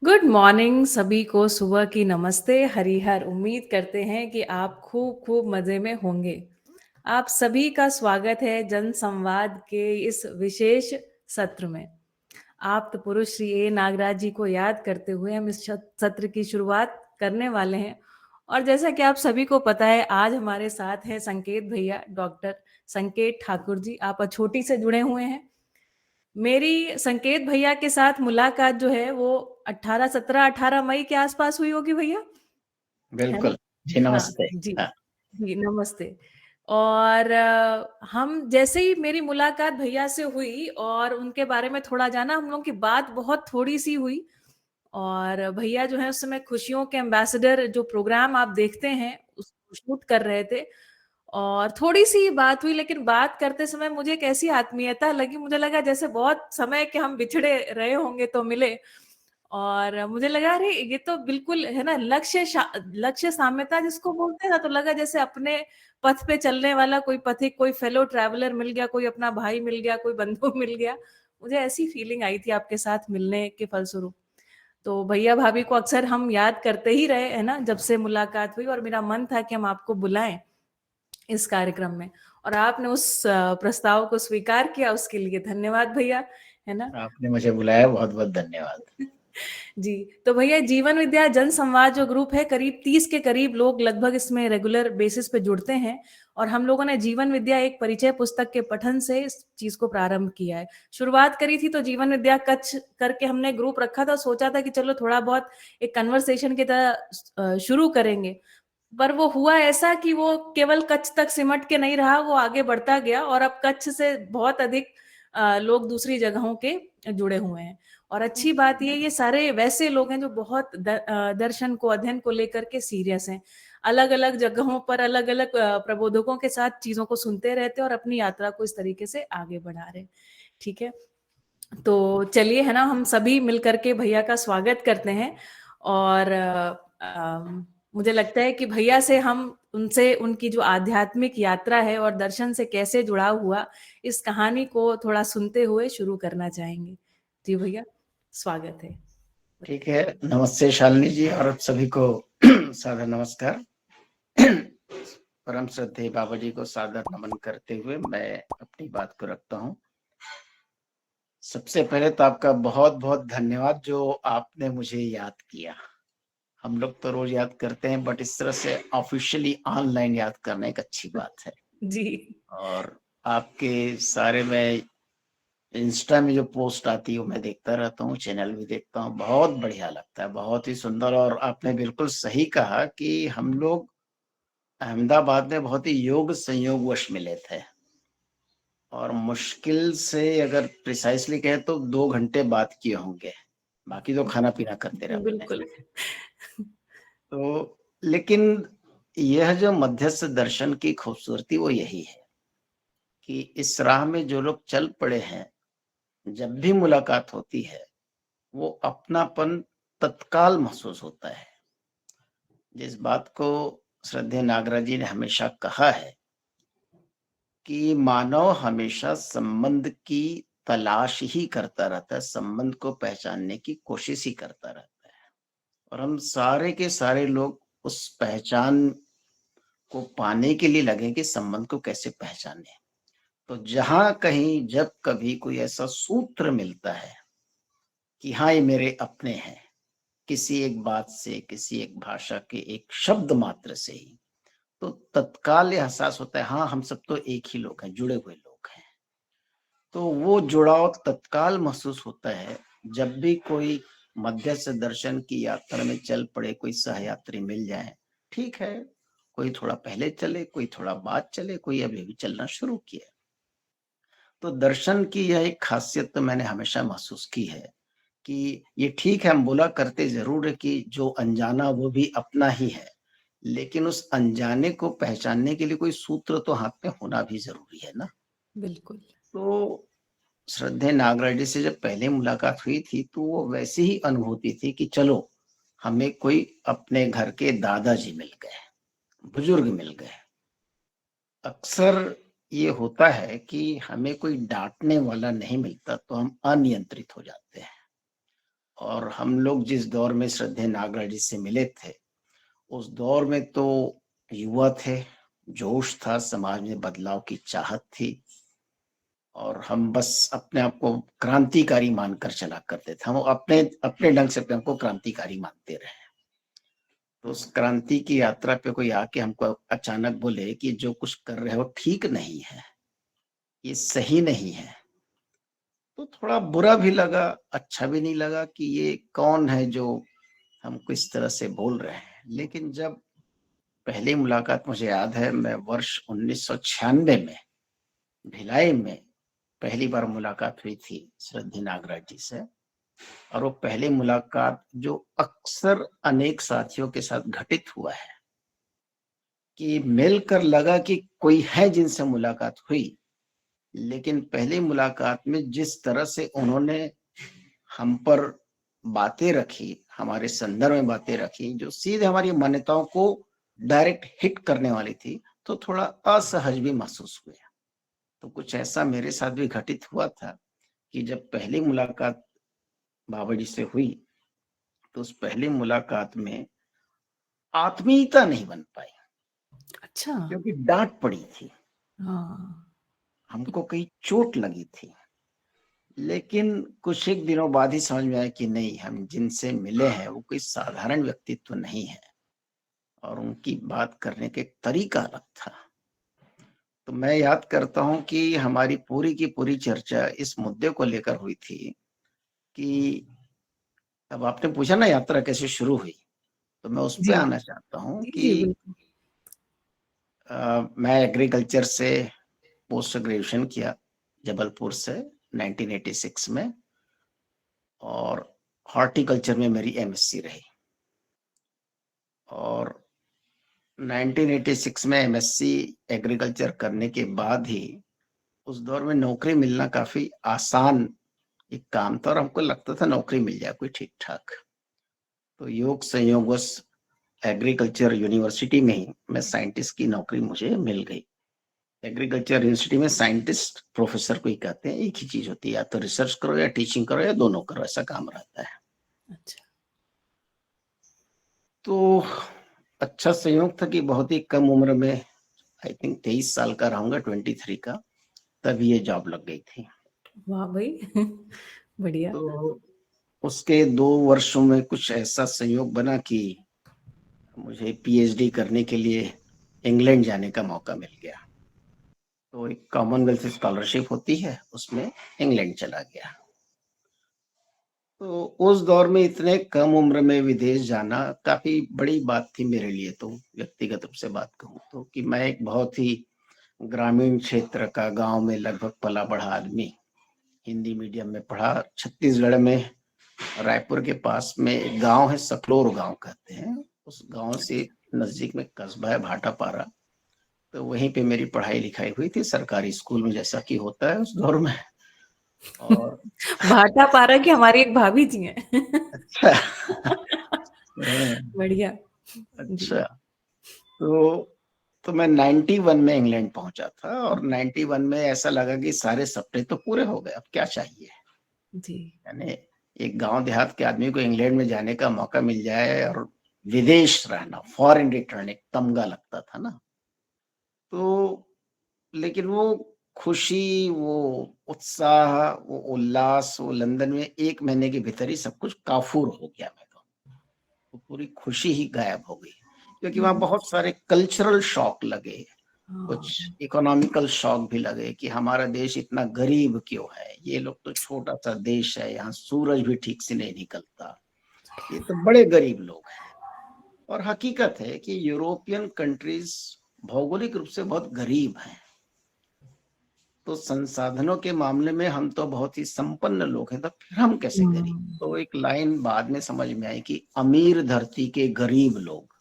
Good morning सभी को सुबह की नमस्ते हरिहर। उम्मीद करते हैं कि आप खूब खूब मज़े में होंगे। आप सभी का स्वागत है जन संवाद के इस विशेष सत्र में। आप तो पुरुष श्री ए नागराज जी को याद करते हुए हम इस सत्र की शुरुआत करने वाले हैं। और जैसा कि आप सभी को पता है, आज हमारे साथ हैं संकेत भैया, डॉक्टर संकेत ठाकुर जी। आप अछोटी से जुड़े हुए हैं। मेरी संकेत भैया के साथ मुलाकात जो है वो 18 मई के आसपास हुई होगी भैया, है ना? बिल्कुल। जी, हाँ, नमस्ते। जी। हाँ, जी, नमस्ते। और हम जैसे ही मेरी मुलाकात भैया से हुई और उनके बारे में थोड़ा जाना, हम लोगों की बात बहुत थोड़ी-सी हुई। और भैया जो है उस समय खुशियों के एम्बेसडर जो प्रोग्राम आप देखते हैं, उसको शूट कर रहे थे। और थोड़ी-सी बात हुई, लेकिन बात करते समय मुझे एक ऐसी आत्मीयता लगी, मुझे लगा जैसे बहुत समय के हम बिछड़े रहे होंगे तो मिले। और मुझे लगा अरे ये तो बिल्कुल है ना, लक्ष्य साम्यता जिसको बोलते हैं ना, तो लगा जैसे अपने पथ पे चलने वाला कोई पथिक, कोई फेलो ट्रैवलर मिल गया, कोई अपना भाई मिल गया, कोई बंधु मिल गया। मुझे ऐसी फीलिंग आई थी आपके साथ मिलने के फलस्वरूप। तो भैया भाभी को अक्सर हम याद करते ही रहे, है ना, जब से मुलाकात हुई। और मेरा मन था कि हम आपको बुलाएं इस कार्यक्रम में, और आपने उस प्रस्ताव को स्वीकार किया, उसके लिए धन्यवाद भैया, है ना? आपने मुझे बुलाया, बहुत-बहुत धन्यवाद। जी, तो भैया जीवन विद्या जन संवाद जो ग्रुप है, करीब 30 के करीब लोग लगभग इसमें रेगुलर बेसिस पे जुड़ते हैं। और हम लोगों ने जीवन विद्या एक परिचय पुस्तक के पठन से इस चीज को प्रारंभ किया है। शुरुआत करी थी तो जीवन विद्या कच्छ करके हमने ग्रुप रखा था, सोचा था कि चलो थोड़ा बहुत एक कन्वर्सेशन की तरह शुरू करेंगे। पर वो हुआ ऐसा कि वो केवल कच्छ तक सिमट के नहीं रहा, वो आगे बढ़ता गया और अब कच्छ से बहुत अधिक लोग दूसरी जगहों के जुड़े हुए हैं। और अच्छी बात ये सारे वैसे लोग हैं जो बहुत दर्शन को, अध्ययन को लेकर के सीरियस हैं। अलग अलग जगहों पर अलग अलग प्रबोधकों के साथ चीजों को सुनते रहते हैं और अपनी यात्रा को इस तरीके से आगे बढ़ा रहे हैं। ठीक है, तो चलिए, है ना, हम सभी मिलकर के भैया का स्वागत करते हैं। और मुझे लगता है कि भैया से हम उनसे उनकी जो आध्यात्मिक यात्रा है और दर्शन से कैसे जुड़ाव हुआ, इस कहानी को थोड़ा सुनते हुए शुरू करना चाहेंगे। जी भैया, स्वागत है। ठीक है, नमस्ते शालिनी जी और आप सभी को सादर नमस्कार। परम श्रद्धेय बाबा जी को सादर नमन करते हुए मैं अपनी बात को रखता हूँ। सबसे पहले तो आपका बहुत-बहुत धन्यवाद जो आपने मुझे याद किया। हम लोग तो रोज याद करते हैं, बट इस तरह से ऑफिशियली ऑनलाइन याद करना एक अच्छी बात है। जी। और आपके सारे मैं इंस्टा में जो पोस्ट आती है वो मैं देखता रहता हूँ, चैनल भी देखता हूँ, बहुत बढ़िया लगता है, बहुत ही सुंदर। और आपने बिल्कुल सही कहा कि हम लोग अहमदाबाद में बहुत ही योग संयोगवश मिले थे और मुश्किल से अगर प्रिसाइसली कहें तो 2 घंटे बात किए होंगे, बाकी तो खाना-पीना करते रहे हमने। बिल्कुल। तो लेकिन यह जो मध्यस्थ दर्शन की खूबसूरती वो यही है कि इस राह में जो लोग चल पड़े हैं, जब भी मुलाकात होती है वो अपनापन तत्काल महसूस होता है। जिस बात को श्रद्धेय नागराज जी ने हमेशा कहा है कि मानव हमेशा संबंध की तलाश ही करता रहता है, संबंध को पहचानने की कोशिश ही करता रहता है। और हम सारे के सारे लोग उस पहचान को पाने के लिए लगे कि संबंध को कैसे पहचाने। तो जहाँ कहीं जब कभी कोई ऐसा सूत्र मिलता है कि हाँ, ये मेरे अपने हैं, किसी एक बात से, किसी एक भाषा के एक शब्द मात्र से ही, तो तत्काल ये एहसास होता है, हाँ, हम सब तो एक ही लोग हैं, जुड़े हुए लोग हैं। तो वो जुड़ाव तत्काल महसूस होता है जब भी कोई मध्यस्थ दर्शन की यात्रा में चल पड़े, कोई सहयात्री मिल जाए। ठीक है, कोई थोड़ा पहले चले, कोई थोड़ा बाद चले, कोई अभी-अभी चलना शुरू किया। तो दर्शन की यह एक खासियत तो मैंने हमेशा महसूस की है कि ये ठीक है, हम बोला करते ज़रूर है कि जो अनजाना वो भी अपना ही है, लेकिन उस अनजाने को पहचानने के लिए कोई सूत्र तो हाथ में होना भी ज़रूरी है ना। बिल्कुल। तो श्रद्धेय नागराज जी से जब पहले मुलाकात हुई थी, तो वो वैसी ही अनुभूति थी कि चलो, हमें कोई अपने घर के दादाजी मिल गए, बुजुर्ग मिल गए। अक्सर ये होता है कि हमें कोई डाँटने वाला नहीं मिलता, तो हम अनियंत्रित हो जाते हैं। और हम लोग जिस दौर में श्रद्धेय नागराज जी से मिले थे, उस दौर में तो युवा थे, जोश था, समाज में बदलाव की चाहत थी और हम बस अपने आप को क्रांतिकारी मानकर चला करते थे। हम अपने अपने ढंग से अपने आप को क्रांतिकारी मानते रहे। तो उस क्रांति की यात्रा पे कोई आके हमको अचानक बोले कि जो कुछ कर रहे हो ठीक नहीं है, ये सही नहीं है, तो थोड़ा बुरा भी लगा, अच्छा भी नहीं लगा कि ये कौन है जो हमको इस तरह से बोल रहे हैं। लेकिन जब पहली मुलाकात मुझे याद है, मैं वर्ष 1996 में भिलाई में पहली बार मुलाकात हुई थी श्रद्धेय नागराज जी से। और वो पहली मुलाकात जो अक्सर अनेक साथियों के साथ घटित हुआ है कि मिलकर लगा कि कोई है जिनसे मुलाकात हुई, लेकिन पहली मुलाकात में जिस तरह से उन्होंने हम पर बातें रखी, हमारे संदर्भ में बातें रखी, जो सीधे हमारी मान्यताओं को डायरेक्ट हिट करने वाली थी, तो थोड़ा असहज भी महसूस हुआ। तो कुछ ऐसा मेरे साथ भी घटित हुआ था कि जब पहली मुलाकात बाबा जी से हुई, तो उस पहली मुलाकात में आत्मीयता नहीं बन पाई अच्छा। क्योंकि डांट पड़ी थी, हाँ। हमको कहीं चोट लगी थी। लेकिन कुछ एक दिनों बाद ही समझ में आया कि नहीं, हम जिनसे मिले हैं वो कोई साधारण व्यक्तित्व नहीं है और उनकी बात करने के तरीका अलग था। तो मैं याद करता हूं कि हमारी पूरी की पूरी चर्चा इस मुद्दे को लेकर हुई थी कि अब आपने पूछा ना यात्रा कैसे शुरू हुई, तो मैं उस पे जी, आना चाहता हूं जी, कि जी, बिल्कुल। मैं एग्रीकल्चर से पोस्ट ग्रेजुएशन किया जबलपुर से 1986 में, और हॉर्टिकल्चर में मेरी एमएससी रही। और 1986 में एमएससी एग्रीकल्चर करने के बाद ही उस दौर में नौकरी मिलना काफी आसान एक काम था और हमको लगता था नौकरी मिल जाए कोई ठीक ठाक। तो योग संयोगवश एग्रीकल्चर यूनिवर्सिटी में ही मैं साइंटिस्ट की नौकरी मुझे मिल गई। एग्रीकल्चर यूनिवर्सिटी में साइंटिस्ट प्रोफेसर को ही कहते हैं, एक ही चीज होती है, या तो रिसर्च करो या टीचिंग करो या दोनों करो, ऐसा काम रहता है। अच्छा। तो अच्छा संयोग था कि बहुत ही कम उम्र में, आई थिंक 23 साल का रहूंगा, 23 का, तभी ये जॉब लग गई थी। वाह भाई। बढ़िया। तो उसके 2 वर्षों में कुछ ऐसा संयोग बना कि मुझे पीएचडी करने के लिए इंग्लैंड जाने का मौका मिल गया। तो एक कॉमनवेल्थ स्कॉलरशिप होती है, उसमें इंग्लैंड चला गया। तो उस दौर में इतने कम उम्र में विदेश जाना काफी बड़ी बात थी मेरे लिए। तो व्यक्तिगत रूप से बात कहूँ तो कि मैं एक बहुत ही ग्रामीण क्षेत्र का, गांव में लगभग पला बढ़ा आदमी, हिंदी मीडियम में पढ़ा, छत्तीसगढ़ में रायपुर के पास में एक गांव है, सकलोर गांव कहते हैं, उस गांव से नजदीक में कस्बा है भाटापारा। तो वहीं पे मेरी पढ़ाई लिखाई हुई थी सरकारी स्कूल में, जैसा कि होता है उस दौर में। और भाटा पारा की हमारी एक भाभी जी हैं। अच्छा। हाँ, बढ़िया। जी। अच्छा। तो मैं 91 में इंग्लैंड पहुंचा था और 91 में ऐसा लगा कि सारे सपने तो पूरे हो गए, अब क्या चाहिए। जी। यानी एक गांव देहात के आदमी को इंग्लैंड में जाने का मौका मिल जाए और विदेश रहना, फॉरेन रिटर्न, एक तमगा लगता था ना। तो लेकिन वो खुशी, वो उत्साह, वो उल्लास, वो लंदन में 1 महीने के भीतर ही सब कुछ काफूर हो गया। मैं कहूँ तो पूरी खुशी ही गायब हो गई, क्योंकि वहां बहुत सारे कल्चरल शॉक लगे, हाँ। कुछ इकोनॉमिकल शॉक भी लगे कि हमारा देश इतना गरीब क्यों है, ये लोग तो छोटा सा देश है, यहाँ सूरज भी ठीक से नहीं निकलता, ये तो बड़े गरीब लोग हैं। और हकीकत है कि यूरोपियन कंट्रीज भौगोलिक रूप से बहुत गरीब हैं, तो संसाधनों के मामले में हम तो बहुत ही संपन्न लोग हैं, तो फिर हम कैसे गरीब। हम्म। तो एक लाइन बाद में समझ में आई कि अमीर धरती के गरीब लोग,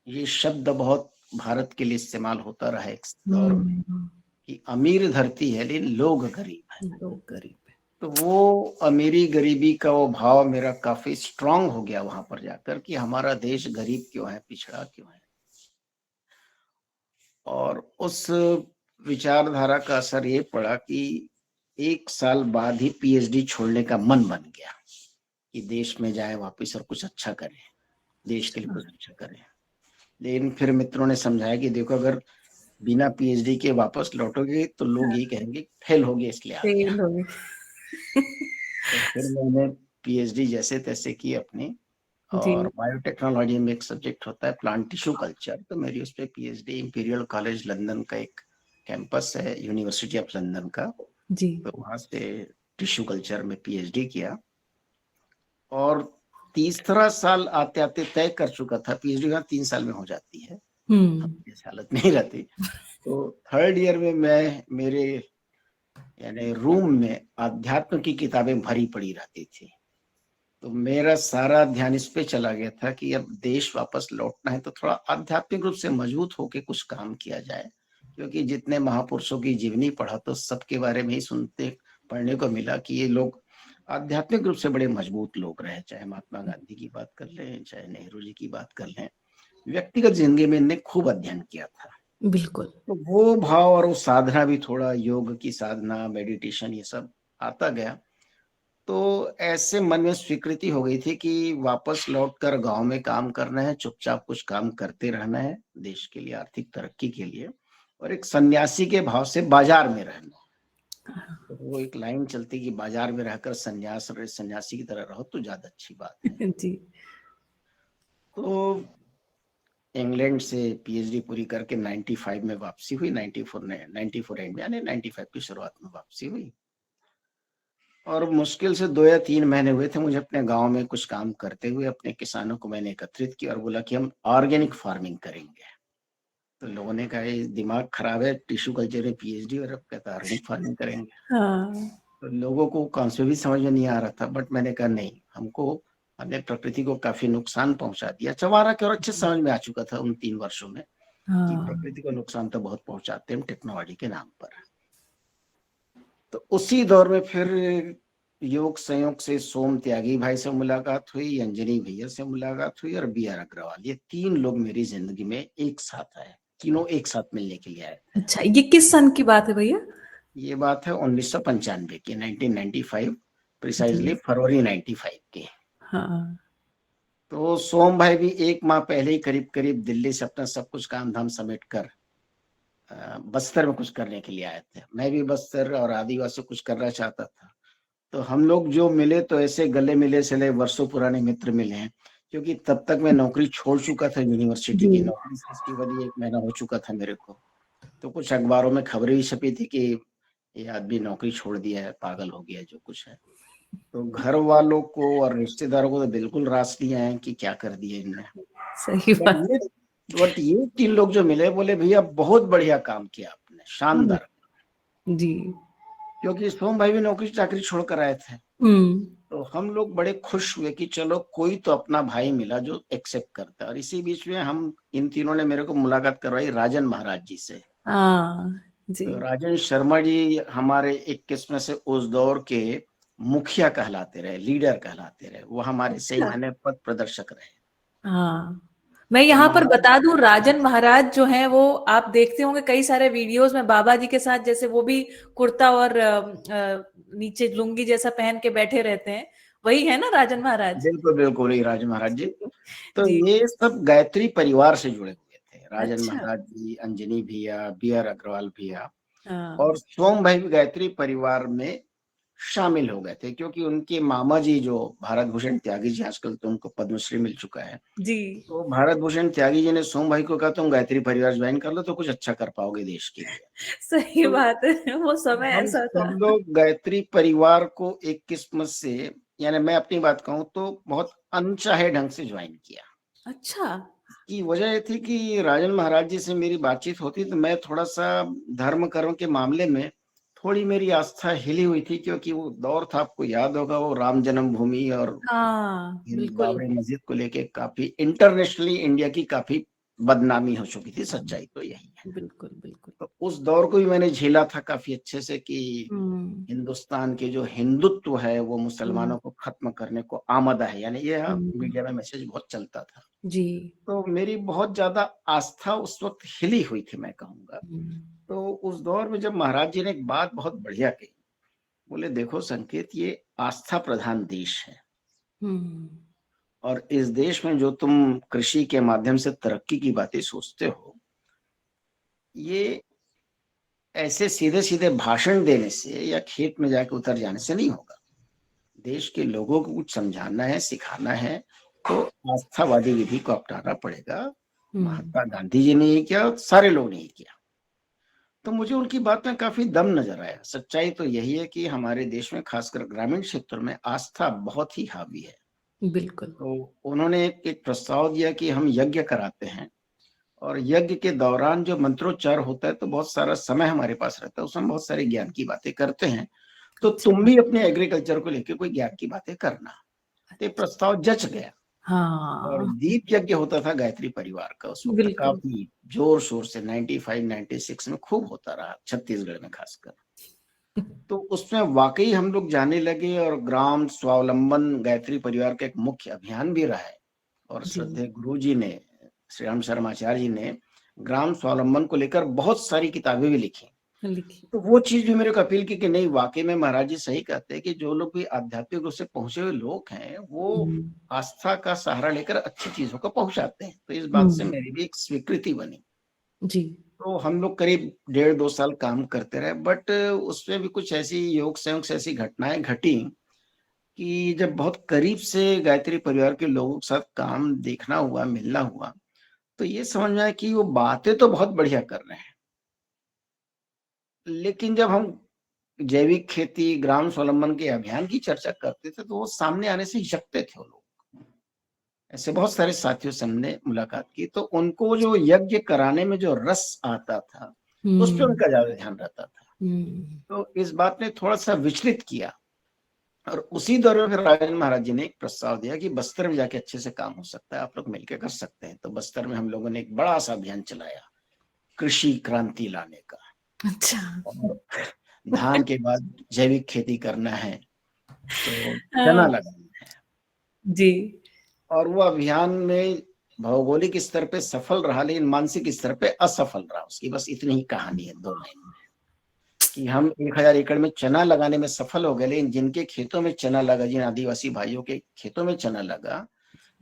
ये शब्द बहुत भारत के लिए इस्तेमाल होता रहा एक दौर में हम्म। कि अमीर धरती है लेकिन लोग गरीब है। लोग गरीब है। तो वो अमीरी गरीबी का वो भाव मेरा काफी स्ट्रांग हो गया वहां पर जाकर कि हमारा देश गरीब क्यों है, पिछड़ा क्यों है। और उस विचारधारा का असर ये पड़ा कि 1 साल बाद ही पीएचडी छोड़ने का मन बन गया। कि देश में जाए वापस और कुछ अच्छा करें, देश के लिए अच्छा, कुछ अच्छा करें। लेकिन फिर मित्रों ने समझाया कि देखो अगर बिना पीएचडी के वापस लौटोगे तो लोग ये कहेंगे फेल हो गए इसलिए आ गया। फेल हो गई। तो फिर मैंने पीएचडी जैसे तैसे की अपनी, जी, और बायोटेक्नोलॉजी में एक सब्जेक्ट होता है प्लांट टिश्यू कल्चर, तो मेरी उस पर पीएचडी इंपीरियल कॉलेज लंदन का एक कैंपस है, यूनिवर्सिटी ऑफ लंदन का, जी। तो वहां से टिश्यू कल्चर में पीएचडी किया। और तीसरा साल आते आते तय कर चुका था, पीएचडी का 3 साल में हो जाती है, हुँ, अब इस हालत नहीं रहती। तो थर्ड ईयर में मैं मेरे यानी रूम में अध्यात्म की किताबें भरी पड़ी रहती थी। तो मेरा सारा ध्यान इस पे चला गया था कि अब देश वापस लौटना है तो थोड़ा आध्यात्मिक रूप से मजबूत होके कुछ काम किया जाए, क्योंकि जितने महापुरुषों की जीवनी पढ़ा तो सबके बारे में ही सुनते पढ़ने को मिला कि ये लोग आध्यात्मिक रूप से बड़े मजबूत लोग रहे, चाहे महात्मा गांधी की बात कर लें, चाहे नेहरू जी की बात कर लें। व्यक्तिगत जिंदगी में इनने खूब अध्ययन किया था। बिल्कुल। तो वो भाव और वो साधना भी, थोड़ा योग की साधना, मेडिटेशन, ये सब आता गया। तो ऐसे मन में स्वीकृति हो गई थी कि वापस लौटकर गांव में काम करना है, चुपचाप कुछ काम करते रहना है देश के लिए, आर्थिक तरक्की के लिए, और एक सन्यासी के भाव से बाजार में रहना है। तो वो एक लाइन चलती कि बाजार में रहकर सन्यासी की तरह रहो तो ज्यादा अच्छी बात है। जी, तो इंग्लैंड से पीएचडी पूरी करके 95 में वापसी हुई, 94 एंड में, यानी 95 की शुरुआत में वापसी हुई। और मुश्किल से 2 या 3 महीने हुए थे मुझे अपने गांव में कुछ काम करते हुए। अपने किसानों को मैंने एकत्रित किया और बोला कि हम ऑर्गेनिक फार्मिंग करेंगे। तो लोगों ने कहा ये दिमाग खराब है, टिश्यू कल्चर में पीएचडी और अब कहता ऑर्गेनिक फार्मिंग करेंगे। हाँ, तो लोगों को कॉन्सेप्ट भी समझ में नहीं आ रहा था, बट मैंने कहा नहीं, हमने प्रकृति को काफी नुकसान पहुंचा दिया। चवारा के और अच्छे समझ में आ चुका था उन 3 वर्षों में कि हाँ, प्रकृति को नुकसान तो बहुत पहुंचाते हैं हम टेक्नोलॉजी के नाम पर। तो उसी दौर में फिर योग संयोग से सोम त्यागी भाई से मुलाकात हुई, अंजनी भैया से मुलाकात हुई और बी आर अग्रवाल, ये 3 लोग मेरी जिंदगी में एक साथ आए, तीनों एक साथ मिलने के लिए आए थे। अच्छा, ये किस सन की बात है भैया? ये बात है 1995 की, 1995, प्रिसाइजली जी, फरवरी 95 की। हाँ, तो सोम भाई भी 1 माह पहले ही करीब करीब दिल्ली से अपना सब कुछ काम धाम समेट कर बस्तर में कुछ करने के लिए आए थे। मैं भी बस्तर और आदिवासी कुछ करना चाहता था। तो हम लोग जो मिले तो ऐसे गले मिले चले, वर्षों पुराने मित्र मिले हैं, क्योंकि तब तक मैं नौकरी छोड़ चुका था, यूनिवर्सिटी जी, की नौकरी से इसकी वजह 1 महीना हो चुका था मेरे को। तो कुछ अखबारों में खबरें भी छपी थी कि ये आदमी नौकरी छोड़ दिया है, पागल हो गया है, जो कुछ है। तो घर वालों को और रिश्तेदारों को तो बिल्कुल रास नहीं आया कि क्या कर दिया इनने। सही बट बात। ये बट ये 3 लोग जो मिले बोले भैया बहुत बढ़िया काम किया आपने, हुँ, शानदार। जी, क्योंकि सोम भाई भी नौकरी चाकरी छोड़कर आए थे। हुँ, तो हम लोग बड़े खुश हुए कि चलो कोई तो अपना भाई मिला जो एक्सेप्ट करता है। और इसी बीच में हम इन तीनों ने मेरे को मुलाकात करवाई राजन महाराज जी से। हाँ, जी, तो राजन शर्मा जी हमारे एक किस्म से उस दौर के मुखिया कहलाते रहे, लीडर कहलाते रहे, वो हमारे सही अच्छा, मायने पथ प्रदर्शक रहे। हाँ। मैं तो यहाँ पर महाराज, बता दूँ, राजन महाराज जो हैं वो आप देखते होंगे कई सारे वीडियोस में बाबा जी के साथ, जैसे वो भी कुर्ता और नीचे लुंगी जैसा पहन के बैठे रहते हैं, वही है ना राजन महाराज? बिल्कुल बिल्कुल ही राजन महाराज जी। तो जी, ये सब गायत्री परिवार से जुड़े हुए थे, राजन अच्छा, महाराज जी, अंजनी भैया, बी आर अग्रवाल भैया, हाँ, और सोम भाई भी गायत्री परिवार में शामिल हो गए थे, क्योंकि उनके मामा जी जो भारत भूषण त्यागी जी, आजकल तो उनको पद्मश्री मिल चुका है, जी, तो भारत भूषण त्यागी जी ने सोम भाई को कहा तुम गायत्री परिवार ज्वाइन कर लो तो कुछ अच्छा कर पाओगे देश के लिए। सही तो बात है, वो समय हम ऐसा था। सब लोग गायत्री परिवार को एक किस्म से, यानी मैं अपनी बात कहूं तो बहुत अनचाहे ढंग से ज्वाइन किया। अच्छा, की वजह ये थी कि राजन महाराज जी से मेरी बातचीत होती तो मैं थोड़ा सा धर्म कर्म के मामले में थोड़ी मेरी आस्था हिली हुई थी, क्योंकि वो दौर था, आपको याद होगा, वो राम जन्मभूमि और हाँ, बिल्कुल, बाबरी मस्जिद को लेके काफी इंटरनेशनली इंडिया की काफी बदनामी हो चुकी थी, सच्चाई तो यही है। बिल्कुल, बिल्कुल। तो उस दौर को भी मैंने झेला था काफी अच्छे से कि हुँ, हिंदुस्तान के जो हिंदुत्व है वो हुँ, मुसलमानों को खत्म करने को आमदा है, यानी ये हुँ, मीडिया में मैसेज बहुत चलता था। जी, तो मेरी बहुत ज्यादा आस्था उस वक्त हिली हुई थी, मैं कहूंगा। हुँ, तो उस दौर में जब महाराज जी ने एक बात बहुत बढ़िया कही, बोले देखो संकेत, ये आस्था प्रधान देश है, हम्म। और इस देश में जो तुम कृषि के माध्यम से तरक्की की बातें सोचते हो, ये ऐसे सीधे सीधे भाषण देने से या खेत में जाके उतर जाने से नहीं होगा। देश के लोगों को कुछ समझाना है, सिखाना है, तो आस्थावादी विधि को अपनाना पड़ेगा। हम्म। महात्मा गांधी जी ने ये किया और सारे लोग ने ये किया। तो मुझे उनकी बात में काफी दम नजर आया। सच्चाई तो यही है कि हमारे देश में खासकर ग्रामीण क्षेत्र में आस्था बहुत ही हावी है। बिल्कुल। तो उन्होंने एक प्रस्ताव दिया कि हम यज्ञ कराते हैं, और यज्ञ के दौरान जो मंत्रोच्चार होता है तो बहुत सारा समय हमारे पास रहता है, उसमें बहुत सारे ज्ञान की बातें करते हैं। तो तुम अच्छा। भी अपने एग्रीकल्चर को लेकर कोई ज्ञान की बातें करना। तो ये प्रस्ताव जच गया। और हाँ। दीप यज्ञ होता था गायत्री परिवार का उस वक्त बिल्कुल। काफी जोर शोर से 95 96 में खूब होता रहा, छत्तीसगढ़ में खासकर। तो उसमें वाकई हम लोग जाने लगे, और ग्राम स्वावलंबन गायत्री परिवार का एक मुख्य अभियान भी रहा है। और जी। श्रद्धेय गुरु जी ने, श्री राम शर्माचार्य जी ने ग्राम स्वावलंबन को लेकर बहुत सारी किताबें भी लिखी। लिखी। तो वो चीज भी मेरे को अपील की कि नहीं, वाकई में महाराज जी सही कहते हैं कि जो लोग भी आध्यात्मिक रूप से पहुंचे हुए लोग हैं, वो हम्म। आस्था का सहारा लेकर अच्छी चीजों को पहुंचाते हैं। तो इस बात से हम्म। मेरी भी एक स्वीकृति बनी। जी। तो हम लोग करीब 1.5 2 साल काम करते रहे, बट उसमें भी कुछ ऐसी योग संयोग से ऐसी घटनाएं घटी कि जब बहुत करीब से गायत्री परिवार के लोगों के साथ काम देखना हुआ, मिलना हुआ, तो ये समझ में आया कि वो बातें तो बहुत बढ़िया कर रहे हैं, लेकिन जब हम जैविक खेती, ग्राम स्वावलंबन के अभियान की चर्चा करते थे, तो वो सामने आने से हिचकते थे वो लोग। ऐसे बहुत सारे साथियों से हमने मुलाकात की, तो उनको जो यज्ञ कराने में जो रस आता था, उस पे हम्म। उनका ज्यादा ध्यान रहता था। हम्म। तो इस बात ने थोड़ा सा विचलित किया। और उसी दौरान फिर राजेंद्र महाराज जी ने एक प्रस्ताव दिया कि बस्तर में जाके अच्छे से काम हो सकता है, आप लोग मिलकर कर सकते हैं। तो बस्तर में हम लोगों ने एक बड़ा सा अभियान चलाया, कृषि क्रांति लाने का। अच्छा। और धान के बाद जैविक खेती करना है, तो चना हाँ। लगाना है। जी। और वो अभियान में भौगोलिक स्तर पे सफल रहा, लेकिन मानसिक स्तर पे असफल रहा। उसकी बस इतनी ही कहानी है, 2 लाइन में, कि हम 1000 एकड़ में चना लगाने में सफल हो गए, लेकिन जिनके खेतों में चना लगा, जिन आदिवासी भाइयों के खेतों में चना लगा,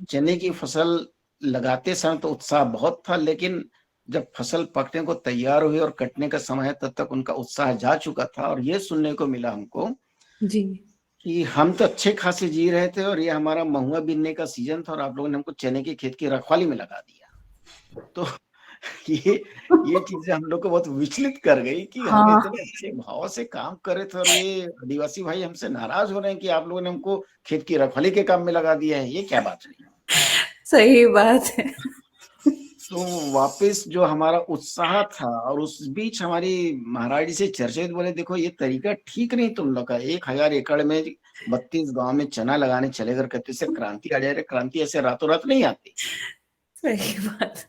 चने की फसल लगाते समय तो उत्साह बहुत था, लेकिन जब फसल पकने को तैयार हुई और कटने का समय है, तब तक उनका उत्साह जा चुका था। और ये सुनने को मिला हमको जी। कि हम तो अच्छे खासे जी रहे थे, और ये हमारा महुआ बीनने का सीजन था, और आप लोगों ने हमको चने के खेत की रखवाली में लगा दिया। तो ये ये चीजें हम लोग को बहुत विचलित कर गई कि हम हाँ। इतने अच्छे भाव से काम कर रहे थे, और ये आदिवासी भाई हमसे नाराज हो रहे हैं कि आप लोगों ने हमको खेत की रखवाली के काम में लगा दिया है। ये क्या बात हुई? सही बात है। तो वापस जो हमारा उत्साह था, और उस बीच हमारी महाराज जी से चर्चा हुई, तो बोले देखो ये तरीका ठीक नहीं तुम लोग का। 1000 एकड़ में 32 गांव में चना लगाने चले गए, कहते से क्रांति आ जाए। क्रांति ऐसे रातों रात नहीं आती। सही बात।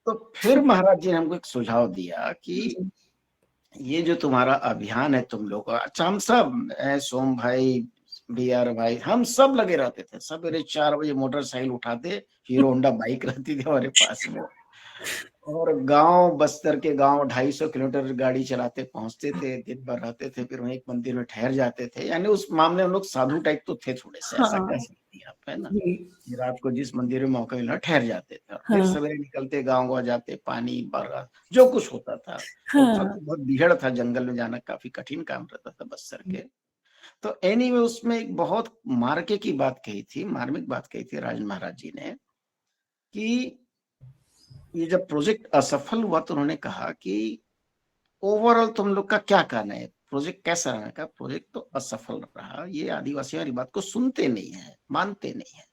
तो फिर महाराज जी ने हमको एक सुझाव दिया कि जी। ये जो तुम्हारा अभियान है तुम लोग का, अच्छा हम सब, सोम भाई, BR भाई, हम सब लगे रहते थे। सवेरे 4 बजे मोटरसाइकिल उठाते, हीरो होंडा बाइक रहती थी हमारे पास में, और गांव, बस्तर के गांव 250 किलोमीटर गाड़ी चलाते पहुंचते थे, दिन भर रहते थे, फिर वहीं एक मंदिर में ठहर जाते थे। यानी उस मामले में हम लोग साधु टाइप तो थे थोड़े से, ऐसा कह हाँ। सकती है आप, है ना। जी। कि रात को जिस मंदिर में मौका मिला ठहर जाते थे, और फिर हाँ। सवेरे निकलते, गाँव गाँव जाते, पानी बरसात जो कुछ होता था। और उस वक्त हाँ। तो बहुत बीहड़ था, जंगल में जाना काफी कठिन काम रहता था बस्तर के। तो एनीवे उसमें एक बहुत मार्के की बात कही थी, मार्मिक बात कही थी राज महाराज जी ने, कि ये जब प्रोजेक्ट असफल हुआ तो उन्होंने कहा कि ओवरऑल तुम लोग का क्या कहना है, प्रोजेक्ट कैसा रहा? का प्रोजेक्ट तो असफल रहा, ये आदिवासी हमारी बात को सुनते नहीं है, मानते नहीं है।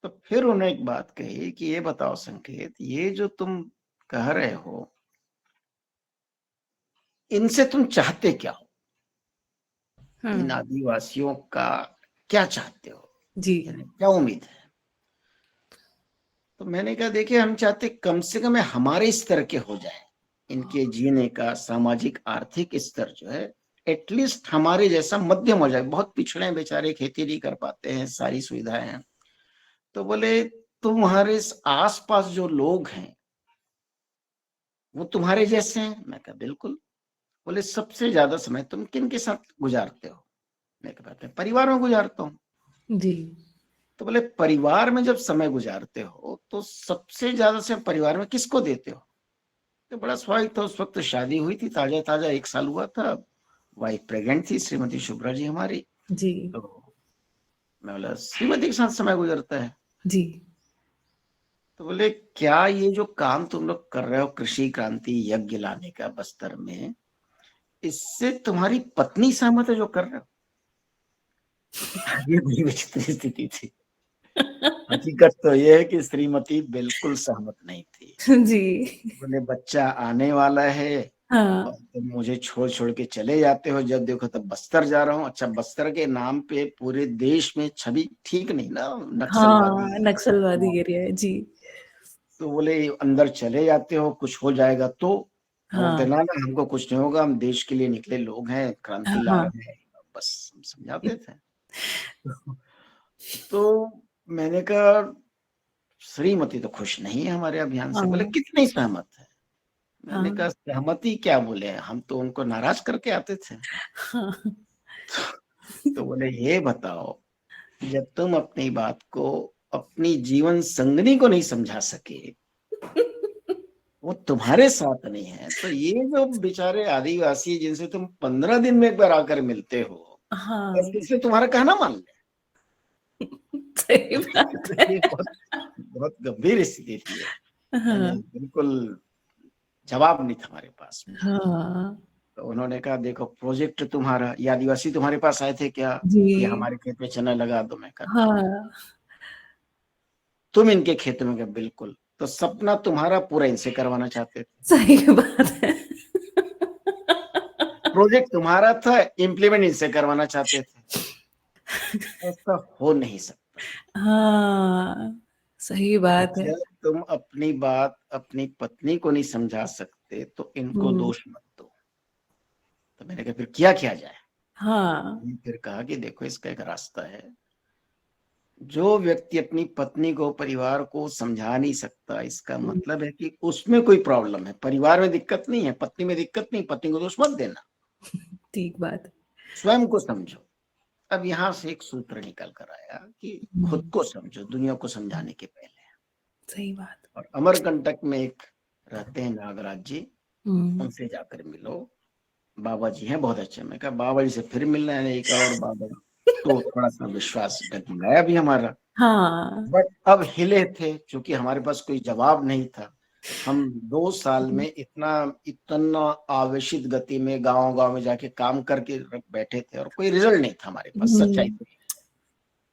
तो फिर उन्होंने एक बात कही कि ये बताओ संकेत, ये जो तुम कह रहे हो, इनसे तुम चाहते क्या हो? इन हम्म। आदिवासियों का क्या चाहते हो? जी। यानी क्या उम्मीद है? तो मैंने कहा देखिए, हम चाहते कम से कम हमारे स्तर के हो जाए, इनके जीने का सामाजिक आर्थिक स्तर जो है एटलीस्ट हमारे जैसा मध्यम हो जाए। बहुत पिछड़े हैं बेचारे, खेती नहीं कर पाते हैं, सारी सुविधाएं हैं। तो बोले तुम्हारे आस पास जो लोग हैं वो तुम्हारे जैसे हैं? मैं कहा बिल्कुल। बोले सबसे ज्यादा समय तुम किन के साथ गुजारते हो? मैं कहा मैं परिवार में गुजारता हूँ। जी। तो बोले परिवार में जब समय गुजारते हो तो सबसे ज्यादा समय परिवार में किसको देते हो? तो बड़ा स्वाभाविक था, उस वक्त शादी हुई थी, ताजा ताजा 1 साल हुआ था, वाइफ प्रेग्नेंट थी, श्रीमती शुभ्रा जी हमारी। जी। तो मैं बोला श्रीमती के साथ समय गुजरता है। जी। तो बोले क्या ये जो काम तुम लोग कर रहे हो, कृषि क्रांति यज्ञ लाने का बस्तर में, इससे तुम्हारी पत्नी सहमत है जो कर रहे हो? ये बड़ी विचित्र स्थिति थी। हकीकत तो ये है कि श्रीमती बिल्कुल सहमत नहीं थी। जी। बोले बच्चा आने वाला है और हाँ। तुम मुझे छोड़ छोड़ के चले जाते हो, जब देखो तब बस्तर जा रहा हूँ। अच्छा, बस्तर के नाम पे पूरे देश में छवि ठीक नहीं ना, हाँ, नक्सलवादी। नक्सलवादी एरिया है। जी। तो बोले अंदर चले जाते हो, कुछ हो जाएगा तो? हम बोलते हाँ। ना ना, हमको कुछ नहीं होगा, हम देश के लिए निकले लोग हैं, क्रांति ला हाँ। रहे हैं, बस हम समझाते थे। तो मैंने कहा श्रीमती तो खुश नहीं है हमारे अभियान से। बोले हाँ। कितनी सहमत है? मैंने हाँ। कहा सहमति क्या बोले, हम तो उनको नाराज करके आते थे। हाँ। तो बोले ये बताओ, जब तुम अपनी बात को अपनी जीवन संगनी को नहीं समझा सके, वो तुम्हारे साथ नहीं है, तो ये जो बेचारे आदिवासी जिनसे तुम 15 दिन में एक बार आकर मिलते हो, बस हाँ, इससे तुम्हारा कहना मान ले। सही बात है। ये बहुत बहुत गंभीर स्थिति थी ये। मैंने हाँ। बिल्कुल जवाब नहीं था हमारे पास में। हाँ। तो उन्होंने कहा देखो प्रोजेक्ट तुम्हारा, ये आदिवासी तुम्हारे पास आए थे क्या कि जी। हमारे खेत में चना लगा दो? मैं कहा नहीं। हाँ, तुम इनके खेत में गए? बिल्कुल। तो सपना तुम्हारा पूरा इनसे करवाना चाहते थे, सही बात है। प्रोजेक्ट तुम्हारा था, इम्प्लीमेंट इनसे करवाना चाहते थे। ऐसा हो नहीं सकता। हाँ, सही बात है। जब तुम अपनी बात अपनी पत्नी को नहीं समझा सकते तो इनको हुँ। दोष मत दो। तो मैंने कहा फिर क्या किया जाए? हाँ। फिर कहा कि देखो इसका एक रास्ता है। जो व्यक्ति अपनी पत्नी को, परिवार को समझा नहीं सकता, इसका हुँ। मतलब है कि उसमें कोई प्रॉब्लम है, परिवार में दिक्कत नहीं है, पत्नी में दिक्कत नहीं, पत्नी को दोष मत देना, ठीक बात है। स्वयं को समझो। अब यहाँ से एक सूत्र निकल कर आया कि खुद हुँ। को समझो दुनिया को समझाने के पहले। सही बात। और अमरकंटक में एक रहते हैं नागराज जी, हुँ। उनसे जाकर मिलो, बाबा जी हैं बहुत अच्छे। मैं कहा बाबा जी से फिर मिलना है, एक और बाबा, तो थोड़ा सा विश्वास डगमगाया भी हमारा। हाँ। बट अब हिले थे, क्योंकि हमारे पास कोई जवाब नहीं था। हम 2 साल में इतना इतना आवेशित गति में गांव गांव में जाके काम करके बैठे थे और कोई रिजल्ट नहीं था हमारे पास, सच्चाई हुँ। तो।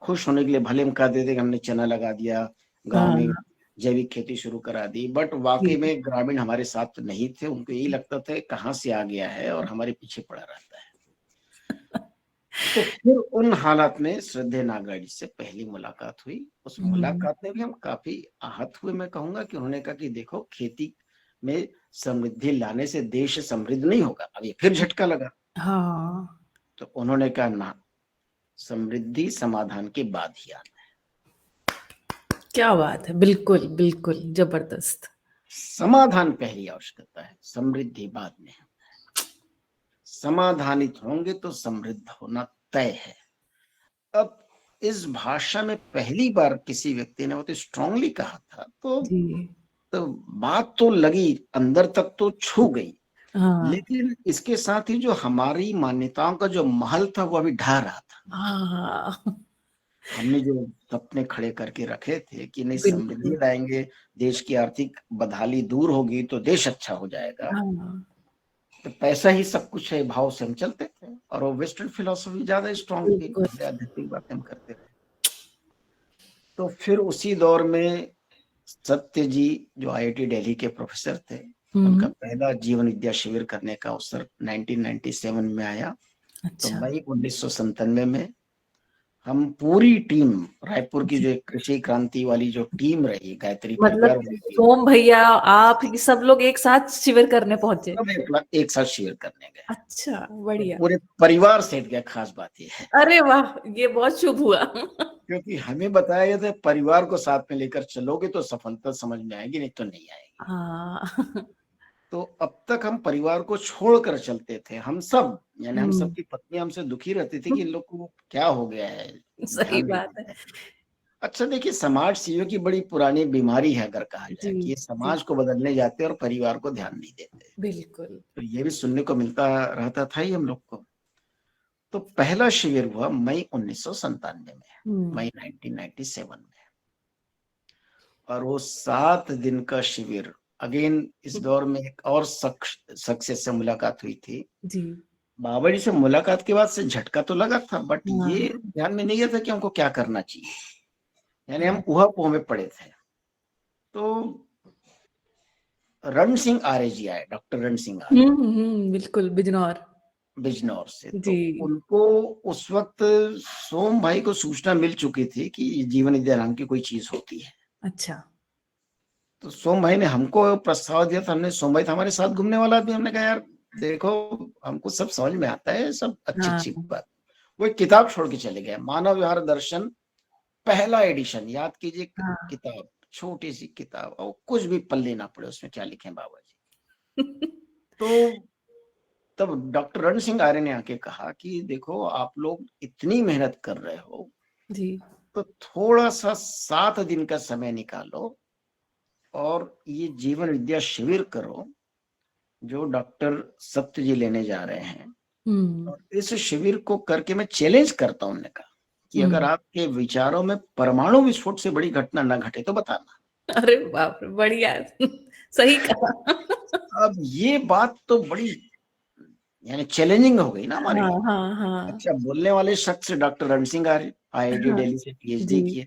खुश होने के लिए भले हम कह देते कि हमने चना लगा दिया, गांव में हाँ। जैविक खेती शुरू करा दी, बट वाकई जी। में ग्रामीण हमारे साथ नहीं थे। उनको यही लगता था कहाँ से आ गया है और हमारे पीछे पड़ा रहता है। तो फिर उन हालात में श्रद्धेय नागराज जी से पहली मुलाकात हुई। उस हुँ। मुलाकात में भी हम काफी आहत हुए। मैं कहूंगा कि उन्होंने कहा कि देखो खेती में समृद्धि लाने से देश समृद्ध नहीं होगा। अब ये फिर झटका लगा। हाँ, तो उन्होंने कहा ना, समृद्धि समाधान के बाद ही आना। क्या बात है! बिल्कुल, बिल्कुल, ज़बरदस्त। समाधान पहली आवश्यकता है, समृद्धि बाद में है। समाधानित होंगे तो समृद्ध होना तय है। अब इस भाषा में पहली बार किसी व्यक्ति ने बहुत स्ट्रांगली कहा था, जी। तो बात तो लगी, अंदर तक तो छू गई। हाँ। लेकिन इसके साथ ही जो हमारी मान्यताओं का जो महल था वो अभी ढह रहा था। हाँ, हमने जो सपने खड़े करके रखे थे कि नहीं समृद्धि बिल्कुल। लाएंगे, देश की आर्थिक बदहाली दूर होगी तो देश अच्छा हो जाएगा, हाँ, तो पैसा ही सब कुछ है, भाव से हम चलते थे। और वो वेस्टर्न फिलोसफी ज्यादा स्ट्रांग थी, बिल्कुल। पहले आध्यात्मिक बातें हम करते रहे। तो फिर उसी दौर में सत्य जी जो आईआईटी दिल्ली के प्रोफेसर थे, उनका हुँ। पहला जीवन विद्या शिविर करने का अवसर 1997 में आया। तो अच्छा। मई 1997 में हम पूरी टीम, रायपुर की जो कृषि क्रांति वाली जो टीम रही, गायत्री मतलब परिवार वाली टीम, सोम भैया, आप ये सब लोग एक साथ शिविर करने पहुँचे? सब एक साथ शिविर करने गए। अच्छा, और बढ़िया। पूरे परिवार सेठ गया। खास बात ये है अरे वाह! ये बहुत शुभ हुआ। क्योंकि हमें बताया गया था परिवार को साथ में लेकर चलोगे तो सफलता समझ में आएगी, नहीं तो नहीं आएगी। हाँ। तो अब तक हम परिवार को छोड़कर चलते थे, हम सब, यानी हम हम्म। सबकी पत्नी हमसे दुखी रहती थी कि इन लोग को क्या हो गया है, सही ध्यान नहीं बात है। देते हैं। अच्छा देखिए, समाज सेवियों की बड़ी पुरानी बीमारी है अगर कहा जी, जाए, कि ये जी, समाज को बदलने जाते हैं और परिवार को ध्यान नहीं देते। बिल्कुल। तो ये भी सुनने को मिलता रहता था ही हम लोग को। तो पहला शिविर हुआ मई 1997 में, हुँ, मई 1997 में, और वो 7 दिन का शिविर। अगेन इस दौर में एक और शख्स से मुलाकात हुई थी। जी, बाबा जी से मुलाकात के बाद से झटका तो लगा था, बट हाँ, ये ध्यान में नहीं था कि हमको क्या करना चाहिए, यानी हम हाँ। ऊहा-पोह में पड़े थे। तो रण सिंह आर्य जी आए, डॉक्टर रण सिंह आर्य, बिल्कुल, बिजनौर। बिजनौर से। तो जी, उनको उस वक़्त सोम भाई को सूचना मिल चुकी थी कि जीवन विद्या नाम की कोई चीज़ होती है। अच्छा। तो सोम भाई ने हमको प्रस्ताव दिया था, हमने, सोम भाई था हमारे साथ घूमने वाला आदमी, हमने कहा यार देखो, हमको सब समझ में आता है, सब हाँ, अच्छी-अच्छी बात। वो एक किताब छोड़ के चले गए, मानव व्यवहार दर्शन पहला एडिशन, याद कीजिए, हाँ। किताब, छोटी-सी किताब, और कुछ भी पल्ले ना पड़े उसमें क्या लिखे हैं बाबा जी। तो तब डॉक्टर रण सिंह आर्य ने आके कहा कि देखो, आप लोग इतनी मेहनत कर रहे हो, जी, तो थोड़ा-सा 7 दिन का समय निकालो और ये जीवन विद्या शिविर करो, जो डॉक्टर सत्य जी लेने जा रहे हैं। हुँ, और इस शिविर को करके मैं चैलेंज करता हूँ, उन्होंने कहा कि अगर हुँ। आपके विचारों में परमाणु विस्फोट से बड़ी घटना ना घटे तो बताना। अरे बाप रे! बढ़िया सही कहा। अब ये बात तो बड़ी, यानी चैलेंजिंग हो गई ना हमारे हाँ, लिए। हाँ, हाँ, अच्छा, बोलने वाले शख्स डॉक्टर रण सिंह आर्य, आईआईटी हाँ, दिल्ली से पीएचडी जी, किए।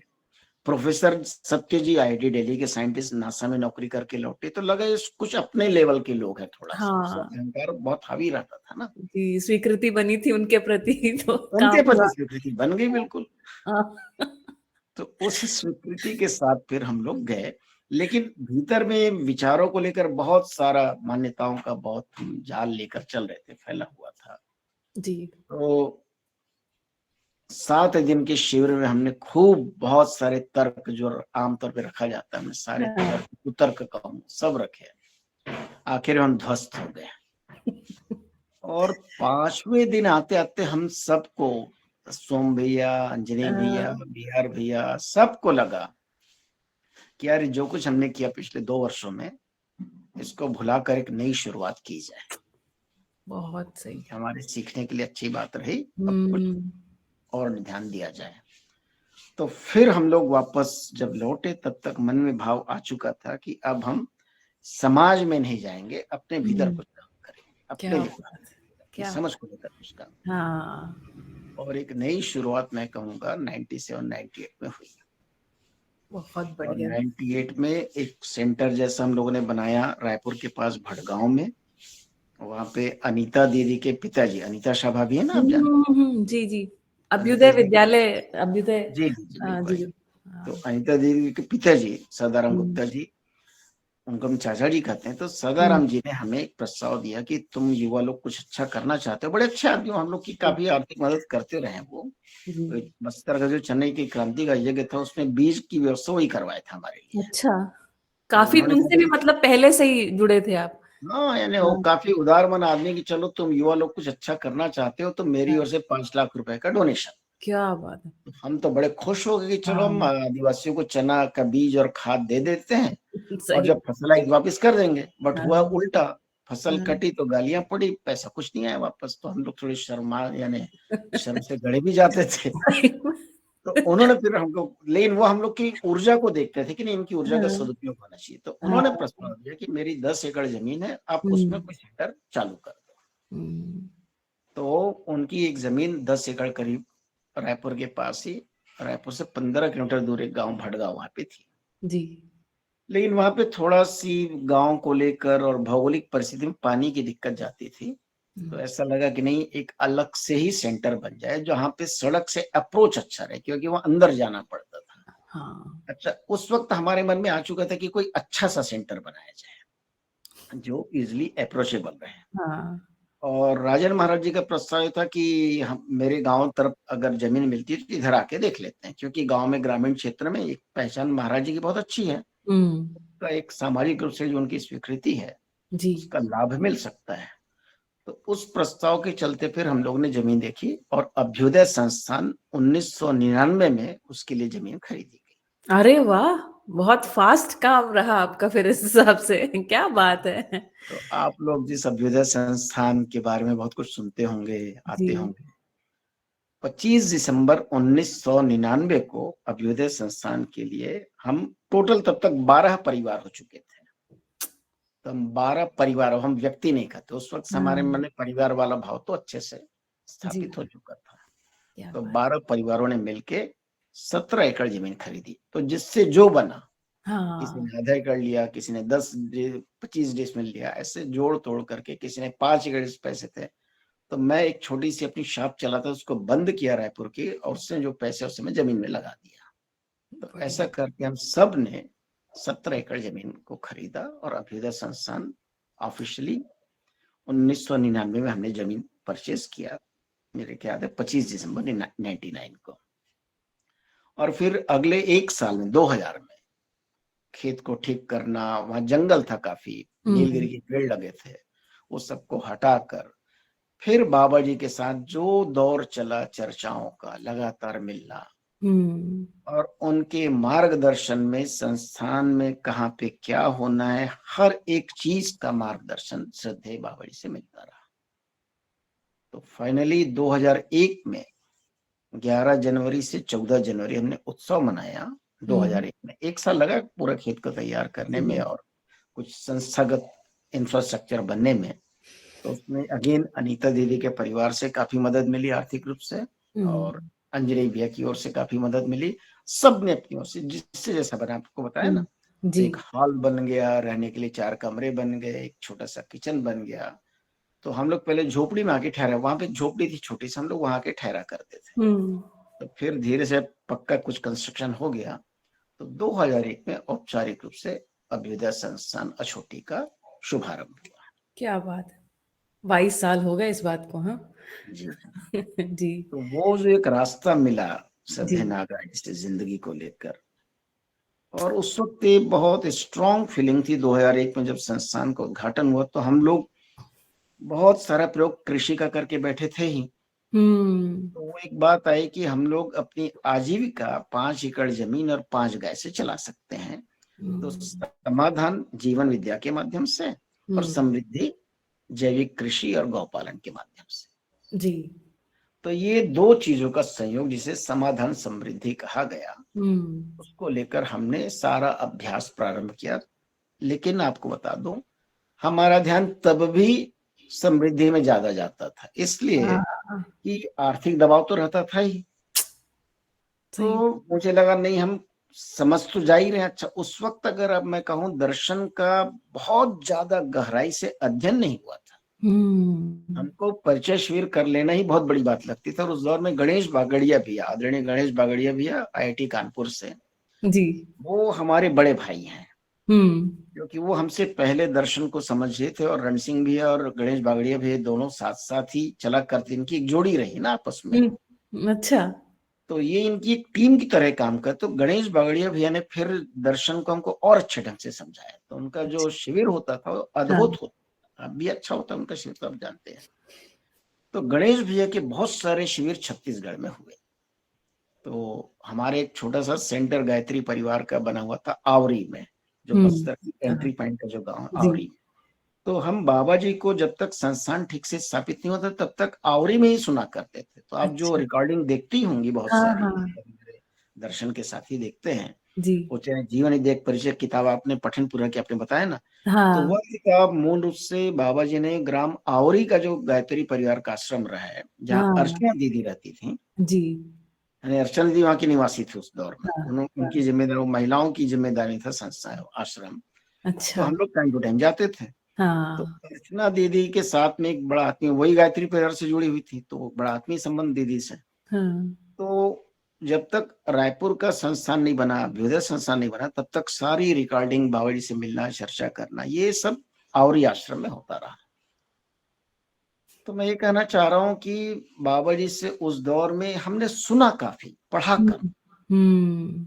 प्रोफेसर सत्य जी आईआईटी दिल्ली के साइंटिस्ट, नासा में नौकरी करके लौटे, तो लगा ये कुछ अपने लेवल के लोग हैं, थोड़ा-सा हाँ, सब अहंकार बहुत हावी रहता था ना। जी, स्वीकृति बनी थी उनके प्रति तो उनके काम प्रति हुआ। स्वीकृति बन गई बिल्कुल। हाँ, तो उस स्वीकृति के साथ फिर हम लोग गए, लेकिन भीतर में विचारों को लेकर बहुत सारा, मान्यताओं का बहुत जाल लेकर चल रहे थे, फैला हुआ था। जी, तो 7 दिन के शिविर में हमने खूब बहुत सारे तर्क, जो आमतौर पे रखा जाता है, हमने सारे हाँ। तर्क, कुतर्क कहूँ, सब रखे। आखिर हम ध्वस्त हो गए, और 5वें दिन आते-आते हम सबको, सोम भैया, अंजनी अ, भैया, बिहार भैया, सबको लगा कि यार जो कुछ हमने किया पिछले 2 वर्षों में, इसको भुलाकर एक नई शुरुआत की जाए। बहुत सही। हमारे सीखने के लिए अच्छी बात रही, अब कुछ हुँ, और ध्यान दिया जाए। तो फिर हम लोग वापस जब लौटे, तब तक मन में भाव आ चुका था कि अब हम समाज में नहीं जाएँगे, अपने भीतर हुँ, कुछ काम करेंगे, क्या अपने लिए कुछ बात है! करेंगे, अपनी क्या समझ बात को लेकर कुछ काम। हाँ, और एक नई शुरुआत मैं कहूँगा 97-98 में हुई। बहुत और बढ़िया। 98 में एक सेंटर जैसा हम लोगों ने बनाया रायपुर के पास भटगांव में। वहाँ पे अनीता दीदी के पिताजी, अनीता शाह भाभी है ना, आप जानते जी, जी। हैं, अनीता अभ्युदय जी के, विद्यालय अभ्युदय जी, जी, जी, जी, वही। जी। तो हाँ, अनीता दीदी के पिताजी सदाराम हुँ, गुप्ता जी, उनको हम चाचा जी कहते हैं। तो हुँ, सदाराम जी ने हमें एक प्रस्ताव दिया कि तुम युवा लोग कुछ अच्छा करना चाहते हो, बड़े अच्छे आदमी हो, हम लोग की जी, काफ़ी आर्थिक मदद करते रहे हैं वो। जी। तो बस्तर का जो चेन्नई की क्रांति का यज्ञ था, उसमें बीज की व्यवस्था वही करवाए थे हमारे लिए। अच्छा, तो काफ़ी उन्होंने उनसे कहा भी कि मतलब पहले से ही जुड़े थे आप? हाँ, यानी वो हाँ, काफ़ी उदार मन आदमी, कि चलो तुम युवा लोग कुछ अच्छा करना चाहते हो, तो मेरी हाँ, ओर से 5 लाख रुपए का डोनेशन। क्या बात है! हम तो बड़े खुश हो गए कि चलो हम हाँ, आदिवासियों को चना का बीज और खाद दे देते हैं, और सही। जब फसल आई तो वापस कर देंगे। बट हुआ हाँ, उल्टा, फसल हाँ। कटी तो गालियाँ पड़ी, पैसा कुछ नहीं आया वापस। तो हम लोग थोड़े शर्मा, यानी शर्म से गड़े भी जाते थे। सही में। तो उन्होंने फिर हमको, लेकिन वो हम लोग की ऊर्जा को देखते थे कि नहीं, इनकी ऊर्जा का हाँ, सदुपयोग होना चाहिए। तो उन्होंने हाँ, प्रस्ताव दिया कि मेरी 10 एकड़ ज़मीन है, आप उसमें हुँ, कोई सेंटर चालू कर दो। हुँ, तो उनकी एक ज़मीन 10 एकड़ करीब रायपुर के पास ही, रायपुर से 15 किलोमीटर दूर एक गाँव भटगाँव वहाँ पे थी। जी। लेकिन वहाँ पे थोड़ा-सी गाँव को लेकर और भौगोलिक परिस्थिति में पानी की दिक्कत जाती थी। तो हुँ, ऐसा लगा कि नहीं, एक अलग से ही सेंटर बन जाए, जहाँ पे सड़क से अप्रोच अच्छा रहे, क्योंकि वहाँ अंदर जाना पड़ता था। हाँ, अच्छा, उस वक़्त हमारे मन में आ चुका था कि कोई अच्छा-सा सेंटर बनाया जाए, जो ईज़िली अप्रोचेबल रहे। हाँ, और राजेंद्र महाराज जी का प्रस्ताव ये था कि हम, मेरे गाँव तरफ अगर ज़मीन मिलती है तो इधर आके देख लेते हैं, क्योंकि गाँव में, ग्रामीण क्षेत्र में एक पहचान महाराज जी की बहुत अच्छी है। हुँ, का एक सामाजिक रूप से जो उनकी स्वीकृति है। जी। उसका लाभ मिल सकता है। तो उस प्रस्ताव के चलते फिर हम लोगों ने जमीन देखी और अभ्युदय संस्थान 1999 में उसके लिए जमीन खरीदी गई। अरे वाह! बहुत फ़ास्ट काम रहा आपका फिर इस हिसाब से, क्या बात है। तो आप लोग जिस अभ्युदय संस्थान के बारे में बहुत कुछ सुनते होंगे, जी। आते होंगे। 25 दिसंबर 1999 को अभ्युदय संस्थान के लिए हम टोटल तब तक 12 परिवार हो चुके थे। तो हम 12 परिवार, हम व्यक्ति नहीं कहते, उस वक़्त हमारे मन हाँ, में परिवार वाला भाव तो अच्छे से जी, स्थापित हो चुका था। क्या तो बात। 12 परिवारों ने मिलके 17 एकड़ ज़मीन खरीदी। तो जिससे जो बना, किसी हाँ, ने आधा एकड़ लिया, किसी ने 10 डे 25 डिसमिल लिया, ऐसे जोड़-तोड़ करके किसी ने 5 एकड़ पैसे थे। तो मैं एक छोटी-सी अपनी शॉप चलाता, उसको बंद किया रायपुर की और उससे जो पैसे उसे मैं ज़मीन में लगा दिया। तो ऐसा बढ़िया। करके हम सब ने 17 एकड़ ज़मीन को खरीदा और अभ्युदय संस्थान ऑफ़िशियली 1999 में हमने ज़मीन परचेज़ किया। मेरे ख्याल है 25 दिसंबर 99 को। और फिर अगले 1 साल में 2000 में खेत को ठीक करना, वहाँ जंगल था काफ़ी, नीलगिरी हुँ, के पेड़ लगे थे, वो सबको हटाकर फिर बाबा जी के साथ जो दौर चला चर्चाओं का, लगातार मिलना हुँ, और उनके मार्गदर्शन में संस्थान में कहाँ पे क्या होना है, हर एक चीज़ का मार्गदर्शन श्रद्धेय बाबा जी से मिलता रहा। तो फाइनली 2001 में 11 जनवरी से 14 जनवरी हमने उत्सव मनाया। हुँ, 2001 में 1 साल लगा पूरा खेत को तैयार करने में जी, और कुछ संस्थागत इंफ्रास्ट्रक्चर बनने में। तो उसमें अगेन अनीता दीदी के परिवार से काफ़ी मदद मिली आर्थिक रूप से और हुँ, अंजलि भैया की ओर से काफ़ी मदद मिली। सबने अपनी ओर से जिससे जैसा बना, आपको बताया ना, हुँ, तो जी, एक हॉल बन गया, रहने के लिए 4 कमरे बन गए, एक छोटा-सा किचन बन गया। तो हम लोग पहले झोपड़ी में आके ठहरा, वहाँ पे झोपड़ी थी छोटी-सी, हम लोग वहाँ आके ठहरा करते थे। हुँ, तो फिर धीरे से पक्का कुछ कंस्ट्रक्शन हो गया, तो 2001 में औपचारिक रूप से अभ्युदय संस्थान अछोटी का शुभारंभ हुआ। क्या बात है। 22 साल हो गए इस बात को, हाँ? जी। जी, तो वो जो एक रास्ता मिला जी, श्रद्धेय नारायण से ज़िंदगी को लेकर, और उस वक़्त एक बहुत स्ट्रॉन्ग फीलिंग थी 2001 में जब संस्थान का उद्घाटन हुआ, तो हम लोग बहुत सारा प्रयोग कृषि का करके बैठे थे ही। हुँ, तो वो एक बात आई कि हम लोग अपनी आजीविका 5 एकड़ ज़मीन और 5 गाय से चला सकते हैं। तो हुँ, समाधान जीवन विद्या के माध्यम से और हुँ, समृद्धि जैविक कृषि और गौपालन के माध्यम से। जी, तो ये 2 चीज़ों का संयोग जिसे समाधान समृद्धि कहा गया, हुँ, उसको लेकर हमने सारा अभ्यास प्रारंभ किया। लेकिन आपको बता दूँ, हमारा ध्यान तब भी समृद्धि में ज़्यादा जाता था, इसलिए हाँ, कि आर्थिक दबाव तो रहता था ही। सही। तो मुझे लगा नहीं, हम समझ तो जा ही रहे हैं। अच्छा, उस वक़्त अगर अब मैं कहूँ दर्शन का बहुत ज़्यादा गहराई से अध्ययन नहीं हुआ था। हुँ, हमको परिचय शिविर कर लेना ही बहुत बड़ी बात लगती थी और उस दौर में गणेश बागड़िया भैया, आदरणीय गणेश बागड़िया भैया आईआईटी कानपुर से, जी, वो हमारे बड़े भाई हैं, हुँ, क्योंकि वो हमसे पहले दर्शन को समझे थे और रण सिंह भैया और गणेश बागड़िया भैया दोनों साथ-साथ ही चला करते, इनकी एक जोड़ी रही ना आपस में। हुँ, अच्छा, तो ये इनकी एक टीम की तरह काम करते, तो गणेश बागड़िया भैया ने फिर दर्शन को हमको और अच्छे ढंग से समझाया। तो उनका जो अच्छा, शिविर होता था वो हाँ, अद्भुत होता, अब भी अच्छा होता है उनका शिविर, तो आप जानते हैं। तो गणेश भैया के बहुत सारे शिविर छत्तीसगढ़ में हुए। तो हमारे एक छोटा-सा सेंटर गायत्री परिवार का बना हुआ था आवरी में, जो हुँ, बस्तर की हाँ, एंट्री पॉइंट का जो गाँव है जी, आवरी। तो हम बाबा जी को जब तक संस्थान ठीक से स्थापित नहीं होता तब तक आवरी में ही सुना करते थे। तो आप जो अच्छा, रिकॉर्डिंग देखती होंगी बहुत हाँ, सारी, हाँ, मेरे दर्शन के साथी देखते हैं, जी, वो चाहे जीवन यदि एक परिचय किताब आपने पठन पूरा किया, आपने बताया ना, तो हाँ, वह किताब मूल रूप से बाबा जी ने ग्राम आवरी का जो गायत्री परिवार का आश्रम रहा है, जहाँ हाँ, अर्चना दीदी रहती थी, जी, यानी अर्चना दीदी वहाँ की निवासी थी उस दौर में। हाँ, हाँ, उनकी ज़िम्मेदारी, वो महिलाओं की ज़िम्मेदारी था संस्था आश्रम। तो अच्छा, हम लोग टाइम टू टाइम जाते थे। तो हाँ, अर्चना दीदी के साथ में एक बड़ा आत्मीय, वही गायत्री परिवार से जुड़ी हुई थी, तो बड़ा आत्मीय संबंध दीदी से। हाँ, तो जब तक रायपुर का संस्थान नहीं बना, अभ्युदय संस्थान नहीं बना, तब तक सारी रिकॉर्डिंग बाबा जी से मिलना, चर्चा करना, ये सब आवरी आश्रम में होता रहा। तो मैं ये कहना चाह रहा हूँ कि बाबा जी से उस दौर में हमने सुना काफ़ी, पढ़ा हुँ, कम। हुँ,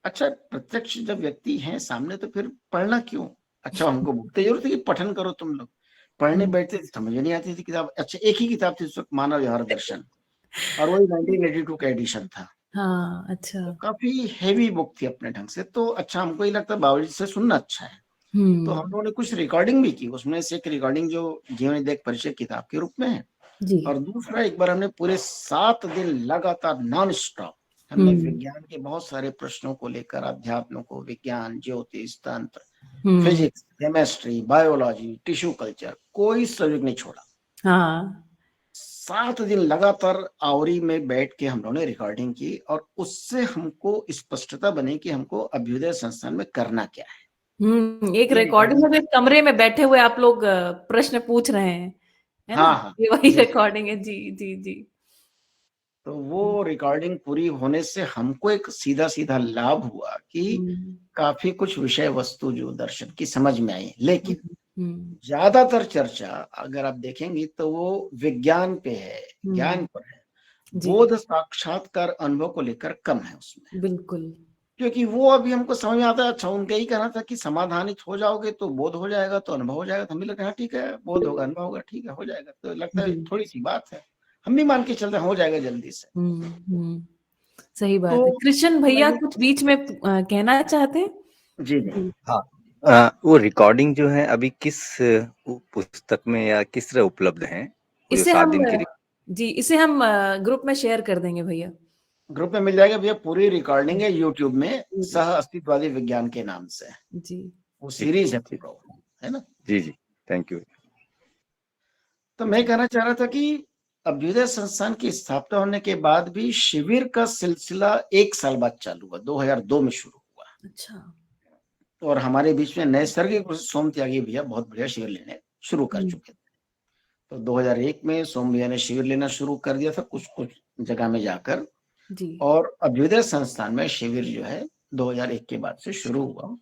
अच्छा, प्रत्यक्ष जब व्यक्ति हैं सामने तो फिर पढ़ना क्यों? अच्छा हमको बोलते जरूर थे कि पठन करो तुम लोग। पढ़ने हम्म, बैठते थे, समझ में नहीं आती थी किताब। अच्छा एक ही किताब थी उस वक्त, मानव व्यवहार दर्शन, और वही 1982 का एडिशन था। हाँ अच्छा। तो काफी हैवी बुक थी अपने ढंग से। तो अच्छा हमको ये लगता बाबूजी से सुनना अच्छा है। तो हम हम्म। लोगों ने कुछ रिकॉर्डिंग भी की, उसमें से एक रिकॉर्डिंग जो जीवन विद्या एक परिचय किताब के रूप में है, जी। और दूसरा एक बार हमने पूरे 7 दिन लगातार नॉन स्टॉप हमने हम्म। विज्ञान के बहुत सारे प्रश्नों को लेकर, अध्यात्म को, विज्ञान, ज्योतिष, तंत्र, हम्म। Physics, chemistry, biology, tissue culture, कोई सब्जेक्ट नहीं छोड़ा। हाँ। 7 दिन लगातार आवरी में बैठ के हम लोगों ने रिकॉर्डिंग की, और उससे हमको स्पष्टता बनी कि हमको अभ्युदय संस्थान में करना क्या है। एक ये रिकॉर्डिंग रिकॉर्डिंग, में तो एक कमरे में बैठे हुए आप लोग प्रश्न पूछ रहे हैं, है ना? हाँ हाँ, ये वही बिल्कुल। रिकॉर्डिंग है। जी, जी, जी। तो वो रिकॉर्डिंग पूरी होने से हमको एक सीधा सीधा लाभ हुआ कि हुँ, काफी कुछ विषय वस्तु जो दर्शन की समझ में आई। हुँ, लेकिन हुँ, ज्यादातर चर्चा अगर आप देखेंगी तो वो विज्ञान पे है, ज्ञान हुँ, पर है। जी, बोध साक्षात्कार अनुभव को लेकर कम है उसमें। बिल्कुल। क्योंकि वो अभी हमको समझ में आता है। अच्छा उनका ही कहना था कि समाधानित हो जाओगे तो बोध हो जाएगा, तो अनुभव हो जाएगा। तो हम भी लगे हाँ ठीक है, बोध होगा, अनुभव होगा, ठीक है, हो जाएगा। तो लगता है जी। थोड़ी सी बात है, हम भी मान के चलते हैं, हो जाएगा जल्दी से। हुँ, हुँ, सही तो बात है। कृष्ण मैं भैया ये, कुछ बीच में कहना चाहते हैं? जी जी, जी। हाँ। वो रिकॉर्डिंग जो है अभी किस पुस्तक में या किस तरह उपलब्ध है, वो जो इसे 7 दिन हम की जी, इसे हम ग्रुप में शेयर कर देंगे भैया। ग्रुप में मिल जाएगा भैया। पूरी रिकॉर्डिंग है यूट्यूब में, जी, सह अस्तित्ववादी विज्ञान के नाम से। जी। वो ठीक सीरीज है ठीक पूरा वो, है ना। जी जी, थैंक यू। तो मैं कहना चाह रहा था कि अभ्युदय संस्थान की स्थापना होने के बाद भी शिविर का सिलसिला 1 साल बाद चालू हुआ, 2002 में शुरू हुआ। अच्छा। और हमारे बीच में नैसर्गिक रूप से सोम त्यागी भैया बहुत बढ़िया शिविर लेने शुरू कर हुँ, चुके थे। तो 2001 में सोम भैया ने शिविर लेना शुरू कर दिया था कुछ कुछ जगह में जाकर। जी। और अभ्युदय संस्थान में शिविर जो है 2001 के बाद से शुरू हुआ।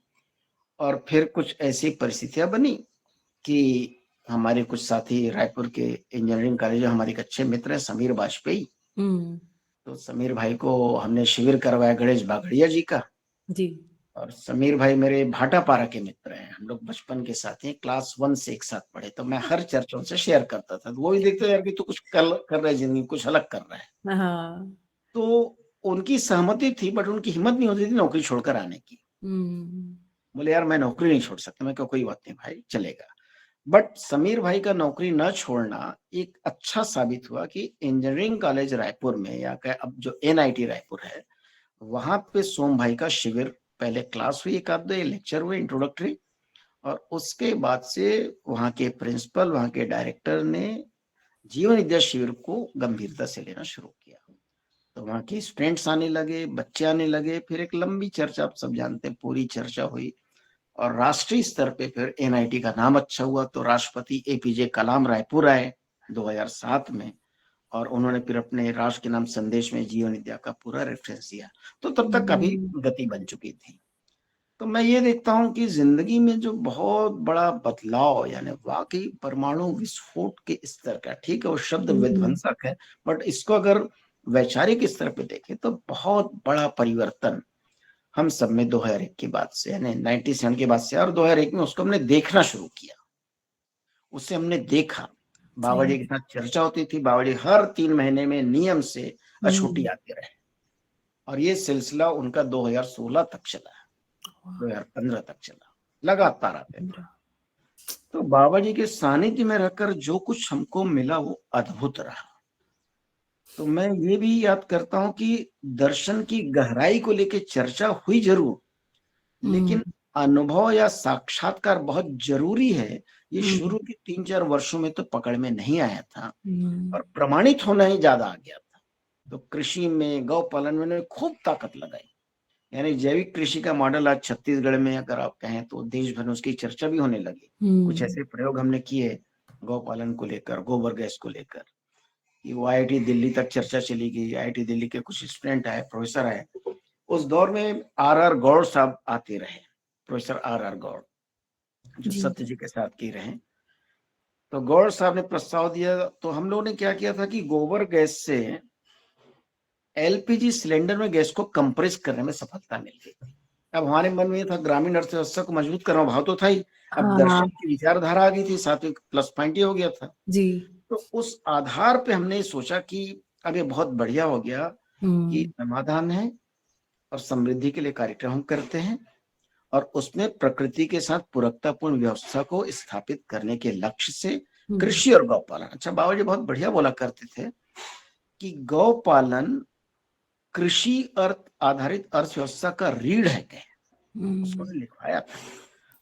और फिर कुछ ऐसी परिस्थितियां बनी कि हमारे कुछ साथी रायपुर के इंजीनियरिंग कॉलेज में हमारे एक अच्छे मित्र हैं समीर वाजपेयी। हुँ, तो समीर भाई को हमने शिविर करवाया गणेश बागड़िया जी का। जी। और समीर भाई मेरे भाटापारा के मित्र हैं, हम लोग बचपन के साथी हैं, क्लास 1 से एक साथ पढ़े। तो मैं हर चर्चा उनसे शेयर करता था, तो वो भी देखते यार कि तू कुछ कर रहा है जिंदगी, कुछ अलग कर रहा है। हाँ। तो उनकी सहमति थी, बट उनकी हिम्मत नहीं होती थी नौकरी छोड़कर आने की। हुँ, बोले यार मैं नौकरी नहीं छोड़ सकता। मैं कहा कोई बात नहीं भाई, चलेगा। बट समीर भाई का नौकरी न छोड़ना एक अच्छा साबित हुआ कि इंजीनियरिंग कॉलेज रायपुर में, या अब जो एनआईटी रायपुर है, वहां पे सोम भाई का शिविर, पहले क्लास हुई, एक आध दो लेक्चर हुए इंट्रोडक्टरी, और उसके बाद से वहां के प्रिंसिपल, वहां के डायरेक्टर ने जीवन विद्या शिविर को गंभीरता से लेना शुरू किया। तो वहां के स्टूडेंट्स आने लगे, बच्चे आने लगे, फिर एक लंबी चर्चा, आप सब जानते हैं, पूरी चर्चा हुई। और राष्ट्रीय स्तर पे फिर एनआईटी का नाम अच्छा हुआ, तो राष्ट्रपति एपीजे कलाम रायपुर आए 2007 में। और उन्होंने फिर अपने राष्ट्र के नाम संदेश में जीवन विद्या का पूरा रेफरेंस दिया। तो तब तक काफी हुँ, गति बन चुकी थी। तो मैं ये देखता हूँ कि जिंदगी में जो बहुत बड़ा बदलाव, यानी वाकई परमाणु विस्फोट के स्तर का, ठीक है वो शब्द हुँ, विध्वंसक है, बट इसको अगर वैचारिक स्तर पे देखें तो बहुत बड़ा परिवर्तन हम सब में 2001 के बाद से, यानी 97 के बाद से, और 2001 में उसको हमने देखना शुरू किया। उसे हमने देखा। बाबा सही। जी के साथ चर्चा होती थी, बाबा जी हर 3 महीने में नियम से अछूती हुँ, आते रहे। और ये सिलसिला उनका 2016 तक चला, वाह! 2015 तक चला, लगातार आते थे। तो बाबा जी के सानिध्य में रहकर जो कुछ हमको मिला वो अद्भुत रहा। तो मैं ये भी याद करता हूँ कि दर्शन की गहराई को लेके चर्चा हुई जरूर, हुँ, लेकिन अनुभव या साक्षात्कार बहुत जरूरी है। ये हुँ, शुरू के 3-4 वर्षों में तो पकड़ में नहीं आया था, हुँ, और प्रमाणित होना ही ज्यादा आ गया था। तो कृषि में, गौ पालन में उन्होंने खूब ताकत लगाई। यानी जैविक कृषि का मॉडल आज छत्तीसगढ़ में अगर आप कहें तो देश भर में उसकी चर्चा भी होने लगी। कुछ हुँ, ऐसे प्रयोग हमने किए गौ पालन को लेकर, गोबर गैस को लेकर, कि वो आईआईटी दिल्ली तक चर्चा चली गई। आईआईटी दिल्ली के कुछ स्टूडेंट आए, प्रोफेसर आए। उस दौर में आर आर गौड़ साहब आते रहे, प्रोफेसर आर आर गौड़, जो जी। सत्य जी के साथ की रहे। तो गौड़ साहब ने प्रस्ताव दिया, तो हम लोगों ने क्या किया था कि गोबर गैस से एलपीजी सिलेंडर में गैस को कंप्रेस करने में सफलता मिल गई। अब हमारे मन में ये था ग्रामीण अर्थव्यवस्था को मजबूत करना, भाव तो था ही, अब हाँ दर्शन की विचारधारा आ गई थी, सात्विक प्लस पॉइंट ही हो गया था। जी। तो उस आधार पे हमने सोचा कि अब ये बहुत बढ़िया हो गया कि समाधान है और समृद्धि के लिए कार्यक्रम हम करते हैं और उसमें प्रकृति के साथ पूरकतापूर्ण व्यवस्था को स्थापित करने के लक्ष्य से कृषि और गौपालन। अच्छा, बाबा जी बहुत बढ़िया बोला करते थे कि गौपालन कृषि अर्थ आधारित अर्थव्यवस्था का रीढ़ है, कहे उसको लिखवाया था।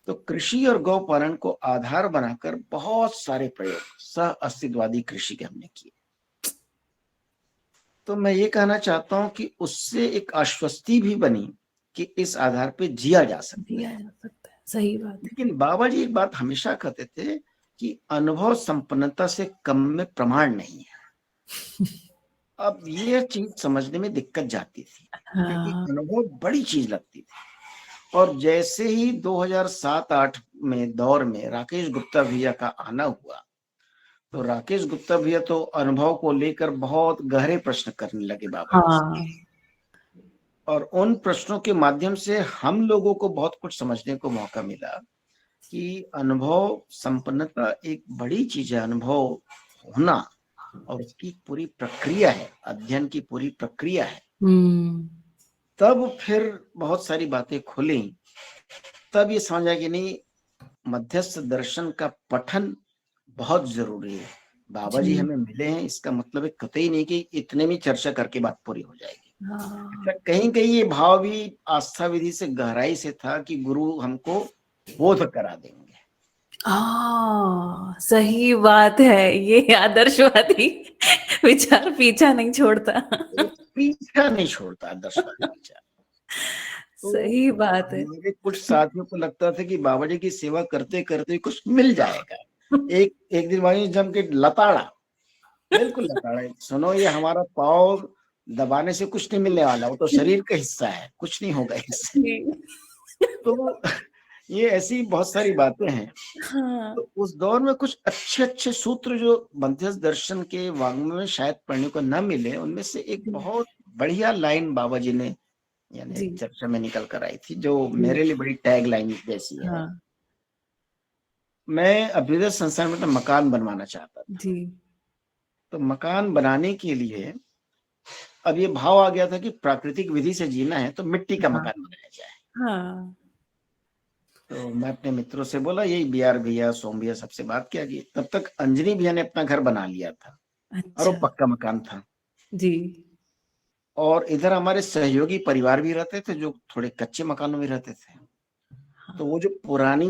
तो कृषि और गौपालन को आधार बनाकर बहुत सारे प्रयोग सह अस्तित्ववादी कृषि के हमने किए। तो मैं ये कहना चाहता हूं कि उससे एक आश्वस्ति भी बनी कि इस आधार पे जिया जा सकता दिया है। जा सकता है, सही बात है। लेकिन बाबा जी एक बात हमेशा कहते थे कि अनुभव संपन्नता से कम में प्रमाण नहीं है। अब ये चीज समझने में दिक्कत जाती थी क्योंकि हाँ अनुभव बड़ी चीज लगती थी। और जैसे ही 2007-8 में दौर में राकेश गुप्ता भैया का आना हुआ, तो राकेश गुप्ता भैया तो अनुभव को लेकर बहुत गहरे प्रश्न करने लगे बाबा जी से। हाँ और उन प्रश्नों के माध्यम से हम लोगों को बहुत कुछ समझने को मौका मिला कि अनुभव संपन्नता एक बड़ी चीज है। अनुभव होना और उसकी पूरी प्रक्रिया है, अध्ययन की पूरी प्रक्रिया है। तब फिर बहुत सारी बातें खुली। तब ये समझ आया कि नहीं, मध्यस्थ दर्शन का पठन बहुत जरूरी है। बाबा जी हमें मिले हैं, इसका मतलब है कतई नहीं कि इतने में चर्चा करके बात पूरी हो जाएगी। हाँ कहीं कहीं ये भाव भी आस्था विधि से गहराई से था कि गुरु हमको बोध करा देंगे। सही बात है, ये आदर्शवादी विचार पीछा नहीं छोड़ता। ये पीछा नहीं छोड़ता आदर्शवादी विचार। तो सही बात है। हमारे कुछ साथियों को लगता था कि बाबा जी की सेवा करते करते कुछ मिल जाएगा। एक दिन वहीं जम के लताड़ा, बिल्कुल लताड़ा, सुनो ये हमारा पाँव दबाने से कुछ नहीं मिलने वाला, वो तो शरीर का हिस्सा है, कुछ नहीं होगा इससे। तो ये ऐसी बहुत सारी बातें हैं। हाँ तो उस दौर में कुछ अच्छे अच्छे सूत्र जो मध्यस्थ दर्शन के वाङ्मय में शायद पढ़ने को न मिले, उनमें से एक बहुत बढ़िया लाइन बाबा जी ने यानी जी चर्चा में निकल कर आई थी, जो जी मेरे लिए बड़ी टैग लाइन जैसी है। हाँ मैं अभ्युदय संस्थान में तो मकान बनवाना चाहता था। जी तो मकान बनाने के लिए अब ये भाव आ गया था कि प्राकृतिक विधि से जीना है तो मिट्टी का हाँ मकान बनाया जाए। हाँ तो मैं अपने मित्रों से बोला, यही बीआर भैया, सोम भैया, सबसे बात किया कि तब तक अंजनी भैया ने अपना घर बना लिया था और वो अच्छा पक्का मकान था। जी और इधर हमारे सहयोगी परिवार भी रहते थे जो थोड़े कच्चे मकानों में रहते थे। तो वो जो पुरानी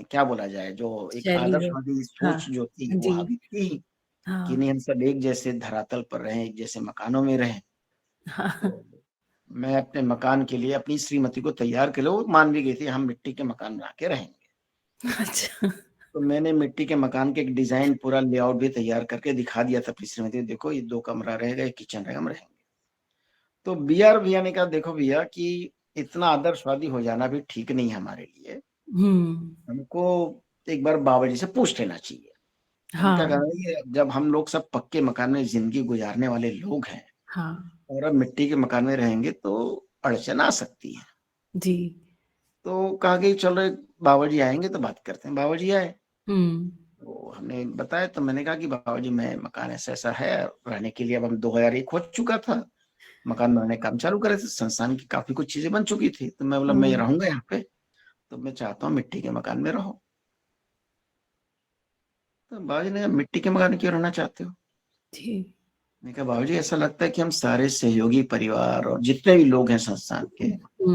क्या बोला जाए, जो एक शैली है। आदर्शवादी हाँ सोच जो थी वो जी हावी थी कि हाँ नहीं, हम सब एक जैसे धरातल पर रहें, एक जैसे मकानों में रहें। हाँ तो मैं अपने मकान के लिए अपनी श्रीमती को तैयार कर लो, वो मान भी गई थी, हम मिट्टी के मकान बना के रहेंगे। अच्छा तो मैंने मिट्टी के मकान के एक डिजाइन पूरा लेआउट भी तैयार करके दिखा दिया था अपनी श्रीमती को, देखो ये 2 कमरा रहेगा, एक किचन रहेगा, हम रहेंगे। तो बीआर भैया ने कहा, देखो भैया कि इतना आदर्शवादी हो जाना भी ठीक नहीं है हमारे लिए, हमको एक बार बाबा जी से पूछ लेना चाहिए। उनका हाँ कहना है कि जब हम लोग सब पक्के मकान में जिंदगी गुजारने वाले लोग हैं हाँ और अब मिट्टी के मकान में रहेंगे तो अड़चन आ सकती है। जी तो कहा कि चलो बाबा जी आएंगे तो बात करते हैं। बाबा जी आए हम्म तो हमने बताया, तो मैंने कहा कि बाबा जी मैं मकान ऐसा ऐसा है रहने के लिए। अब हम 2001 हो चुका था, मकान बनाने का काम चालू करे थे, संस्थान की काफी कुछ चीजें बन चुकी थी। तो मैं बोला मैं रहूंगा यहाँ पे, तो मैं चाहता हूँ मिट्टी के मकान में रहो। तो बाबा जी ने कहा, मिट्टी के मकान में क्यों रहना चाहते हो? जी मैंने कहा, बाबू जी ऐसा लगता है कि हम सारे सहयोगी परिवार और जितने भी लोग हैं संस्थान के,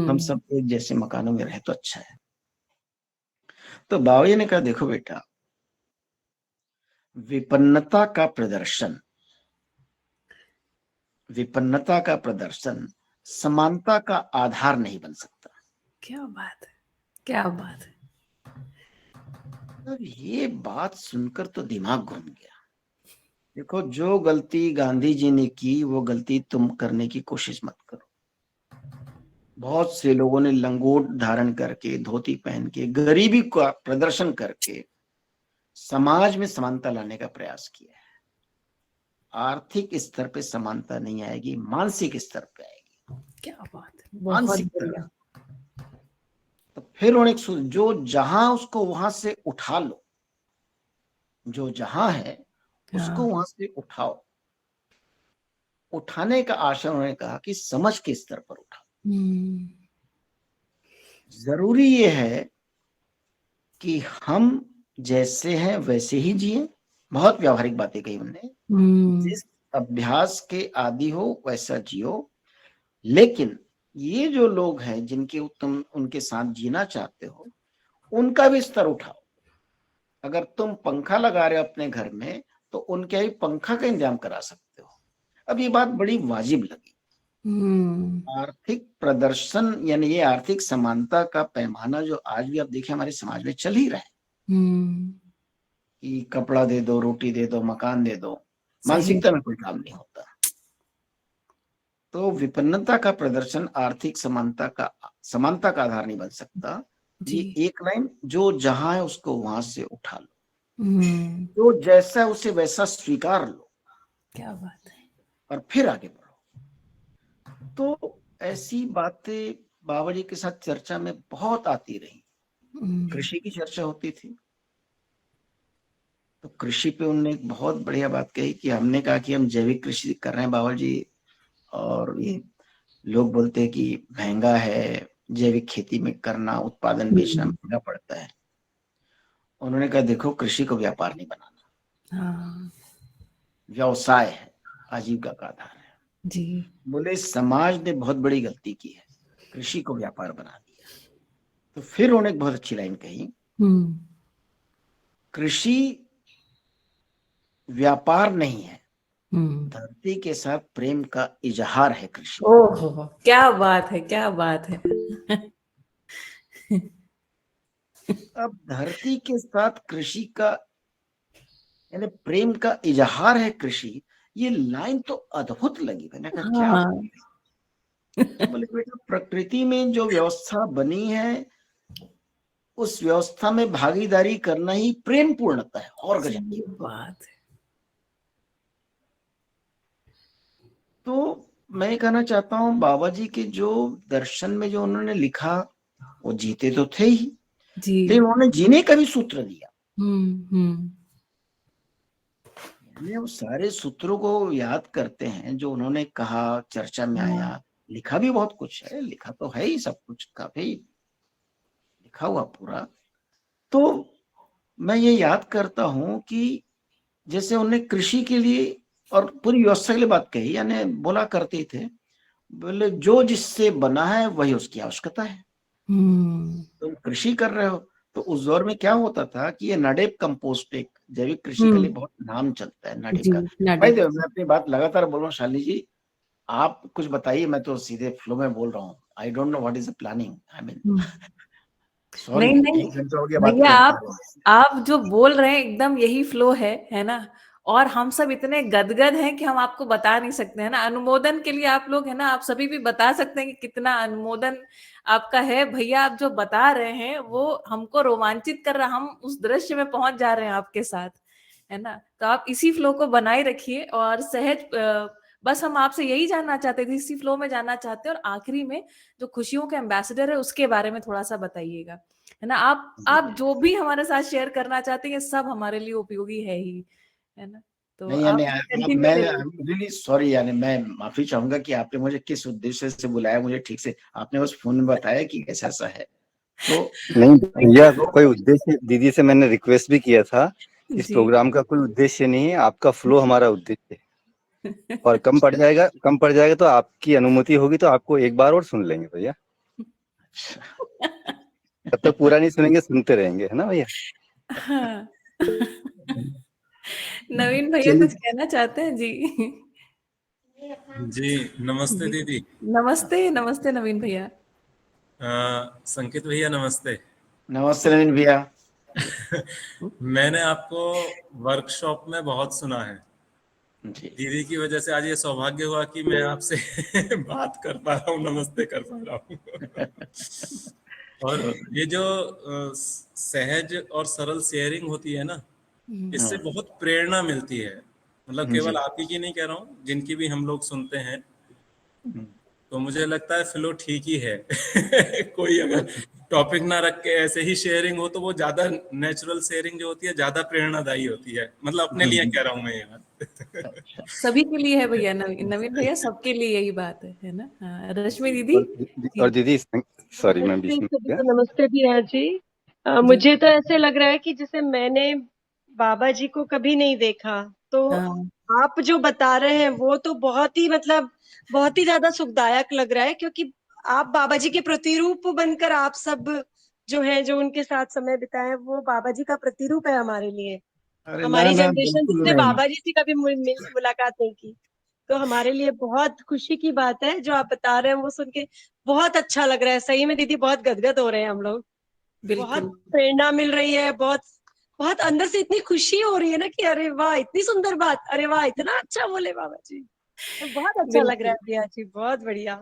हम सब एक जैसे मकानों में रहे तो अच्छा है। तो बाबू जी ने कहा, देखो बेटा, विपन्नता का प्रदर्शन विपन्नता का प्रदर्शन समानता का आधार नहीं बन सकता। क्या बात है, क्या बात है। अब ये बात सुनकर तो दिमाग घूम गया। देखो, जो गलती गांधी जी ने की वो गलती तुम करने की कोशिश मत करो। बहुत से लोगों ने लंगोट धारण करके, धोती पहन के, गरीबी का प्रदर्शन करके समाज में समानता लाने का प्रयास किया है। आर्थिक स्तर पे समानता नहीं आएगी, मानसिक स्तर पे आएगी। क्या बात है, बहुत मानसिक बढ़िया। तरह। तो फिर उन्होंने जो जहां उसको वहां से उठा लो, जो जहां है उसको हाँ। वहां से उठाओ। उठाने का आशय उन्होंने कहा कि समझ के स्तर पर उठाओ। हम्म, जरूरी ये है कि हम जैसे हैं वैसे ही जिए। बहुत व्यावहारिक बातें कही उन्होंने। हम्म, जिस अभ्यास के आदि हो वैसा जियो। लेकिन ये जो लोग हैं जिनके तुम उनके साथ जीना चाहते हो, उनका भी स्तर उठाओ। अगर तुम पंखा लगा रहे हो अपने घर में, तो उनके ही पंखा का इंतजाम करा सकते हो। अब ये बात बड़ी वाजिब लगी। हम्म, आर्थिक प्रदर्शन यानी ये आर्थिक समानता का पैमाना जो आज भी आप देखिए हमारे समाज में चल ही रहा है हम्म, कि कपड़ा दे दो, रोटी दे दो, मकान दे दो, सही। मानसिकता में कोई काम नहीं होता। तो विपन्नता का प्रदर्शन आर्थिक समानता का आधार नहीं बन सकता। जी। ये एक लाइन, जो जहां है उसको वहां से उठा लो, हम्म, जो जैसा है उसे वैसा स्वीकार लो क्या बात है। और फिर आगे बढ़ो। तो ऐसी बातें बाबा जी के साथ चर्चा में बहुत आती रही। हम्म, कृषि की चर्चा होती थी, तो कृषि पे उन्होंने एक बहुत बढ़िया बात कही कि हमने कहा कि हम जैविक कृषि कर रहे हैं बाबा जी, और ये लोग बोलते हैं कि महंगा है, जैविक खेती में करना, उत्पादन बेचना हम्म, महंगा पड़ता है। उन्होंने कहा देखो, कृषि को व्यापार नहीं बनाना, हाँ। व्यवसाय है, आजीविका का आधार है। जी। बोले समाज ने बहुत बड़ी गलती की है, कृषि को व्यापार बना दिया। तो फिर उन्होंने एक बहुत अच्छी लाइन कही, हम्म, कृषि व्यापार नहीं है, हम्म, धरती के साथ प्रेम का इजहार है कृषि। ओहो, क्या बात है, क्या बात है। अब धरती के साथ कृषि का यानी प्रेम का इजहार है कृषि, ये लाइन तो अद्भुत लगी। मैंने कहा क्या हाँ। बात है? तो बोले बेटा, प्रकृति में जो व्यवस्था बनी है उस व्यवस्था में भागीदारी करना ही प्रेम पूर्णता है, और गजब की। सही बात है। तो मैं ये कहना चाहता हूँ, बाबा जी के जो दर्शन में जो उन्होंने लिखा, वो जीते तो थे ही, जी। लेकिन उन्होंने जीने का भी सूत्र दिया। हम्म, यानी वो सारे सूत्रों को याद करते हैं जो उन्होंने कहा, चर्चा में हाँ। आया। लिखा भी बहुत कुछ है, लिखा तो है ही, सब कुछ काफी लिखा हुआ पूरा। तो मैं ये याद करता हूँ कि जैसे उन्होंने कृषि के लिए और पूरी व्यवस्था के लिए बात कही, यानी बोला करते थे, बोले जो जिससे बना है वही उसकी आवश्यकता है। हम्म, तुम कृषि कर रहे हो, तो उस दौर में क्या होता था कि ये नाडेप कंपोस्ट, एक जैविक कृषि के लिए हम्म, बहुत नाम चलता है नाडेप जी। का। भाई नाडेप। देखो, मैं अपनी बात लगातार बोल रहा हूँ, शालिनी जी आप कुछ बताइए, मैं तो सीधे फ्लो में बोल रहा हूँ। I don't know what is the planning, I mean hmm, sorry, नहीं नहीं, 1 घंटा हो गया बात भैया करते आप हुए। आप जो बोल रहे हैं एकदम यही फ्लो है ना। और हम सब इतने गदगद हैं कि हम आपको बता नहीं सकते, है ना। अनुमोदन के लिए आप लोग, है ना, आप सभी भी बता सकते हैं कि कितना अनुमोदन आपका है। भैया आप जो बता रहे हैं वो हमको रोमांचित कर रहा, हम उस दृश्य में पहुंच जा रहे हैं आपके साथ, है ना। तो आप इसी फ्लो को बनाए रखिए और सहज बस हम आपसे यही जानना चाहते थे, इसी फ्लो में जानना चाहते हैं। और आखिरी में जो खुशियों के एम्बेसडर है उसके बारे में थोड़ा सा बताइएगा, है ना। आप जो भी हमारे साथ शेयर करना चाहते हैं ये सब हमारे लिए उपयोगी है ही, है ना। तो नहीं आप यानी कंटिन्यू मैं करिए। रियली सॉरी, यानी मैं माफी चाहूंगा कि आपने मुझे किस उद्देश्य से बुलाया, मुझे ठीक से आपने बस फोन में बताया कि ऐसा ऐसा है। तो नहीं भैया, कोई उद्देश्य, दीदी से मैंने रिक्वेस्ट भी किया था, इस जी। प्रोग्राम का कोई उद्देश्य नहीं है, आपका फ्लो हमारा उद्देश्य है। और कम पड़ जाएगा तो आपकी अनुमति होगी तो आपको एक बार और सुन लेंगे भैया। तब तक पूरा नहीं सुनेंगे, सुनते रहेंगे, है ना भैया। हाँ। नवीन भैया कुछ चलिए, कहना चाहते हैं जी। जी नमस्ते जी। दीदी। नमस्ते नमस्ते नवीन भैया। संकेत भैया नमस्ते। नमस्ते नवीन भैया। मैंने आपको वर्कशॉप में बहुत सुना है। जी दीदी की वजह से आज ये सौभाग्य हुआ कि मैं आपसे बात कर पा रहा हूँ, नमस्ते कर पा रहा हूँ। और तो ये जो सहज और सरल शेयरिंग होती है ना, इससे बहुत प्रेरणा मिलती है। मतलब केवल जी आप ही की नहीं कह रहा हूँ, जिनकी भी हम लोग सुनते हैं, तो मुझे लगता है फ्लो ठीक ही है। कोई अगर टॉपिक ना रख के ऐसे ही शेयरिंग हो तो वो ज्यादा नेचुरल शेयरिंग जो होती है ज्यादा प्रेरणादायी होती है, मतलब अपने लिए कह रहा हूँ मैं ये बात। अच्छा। सभी के लिए है भैया, नवीन नवीन भैया सबके लिए यही बात है ना। हाँ, रश्मि दीदी। और जी दीदी सॉरी मैं बीच नमस्ते में सभी गया। को, नमस्ते प्रिया जी। जी मुझे तो ऐसे लग रहा है कि जैसे मैंने बाबा जी को कभी नहीं देखा, तो हाँ आप जो बता रहे हैं वो तो बहुत ही मतलब बहुत ही ज्यादा सुखदायक लग रहा है, क्योंकि आप बाबा जी के प्रतिरूप बनकर आप सब जो है जो उनके साथ समय बिताए वो बाबा जी का प्रतिरूप है हमारे लिए। अरे ना हमारी ना, जनरेशन बिल्कुल जिसने नहीं। बाबा जी से कभी मुलाकात नहीं की, तो हमारे लिए बहुत खुशी की बात है। जो आप बता रहे हैं वो सुन के बहुत अच्छा लग रहा है। सही में दीदी बहुत गदगद हो रहे हैं हम लोग। बहुत बिल्कुल प्रेरणा मिल रही है, बहुत बहुत अंदर से इतनी खुशी हो रही है ना कि अरे वाह इतनी सुंदर बात, अरे वाह इतना अच्छा बोले बाबा जी। तो बहुत अच्छा लग रहा बिल्कुल। है प्रिया जी, बहुत बढ़िया।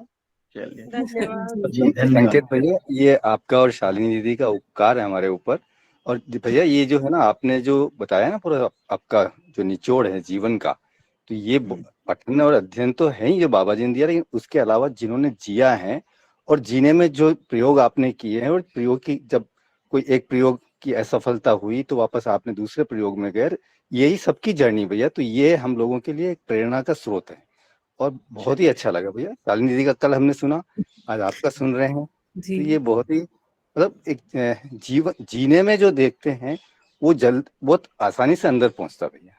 चलिए धन्यवाद। जी जी धन्यवाद। संकेत भैया, ये आपका और शालिनी दीदी का उपकार है हमारे ऊपर। और भैया ये जो है ना आपने जो बताया ना पूरा आपका जो निचोड़ है जीवन का, तो ये पठन और अध्ययन तो है ही जो बाबा जी ने दिया, लेकिन उसके अलावा जिन्होंने जिया है और जीने में जो प्रयोग आपने किए हैं, और प्रयोग की जब कोई एक प्रयोग की असफलता हुई तो वापस आपने दूसरे प्रयोग में गए, यही सबकी जर्नी भैया। तो ये हम लोगों के लिए एक प्रेरणा का स्रोत है और बहुत ही अच्छा लगा भैया। शालिनी दीदी का कल हमने सुना, आज आपका सुन रहे हैं, जी तो ये बहुत ही मतलब एक जीवन जीने में जो देखते हैं वो जल्द बहुत आसानी से अंदर पहुंचता भैया।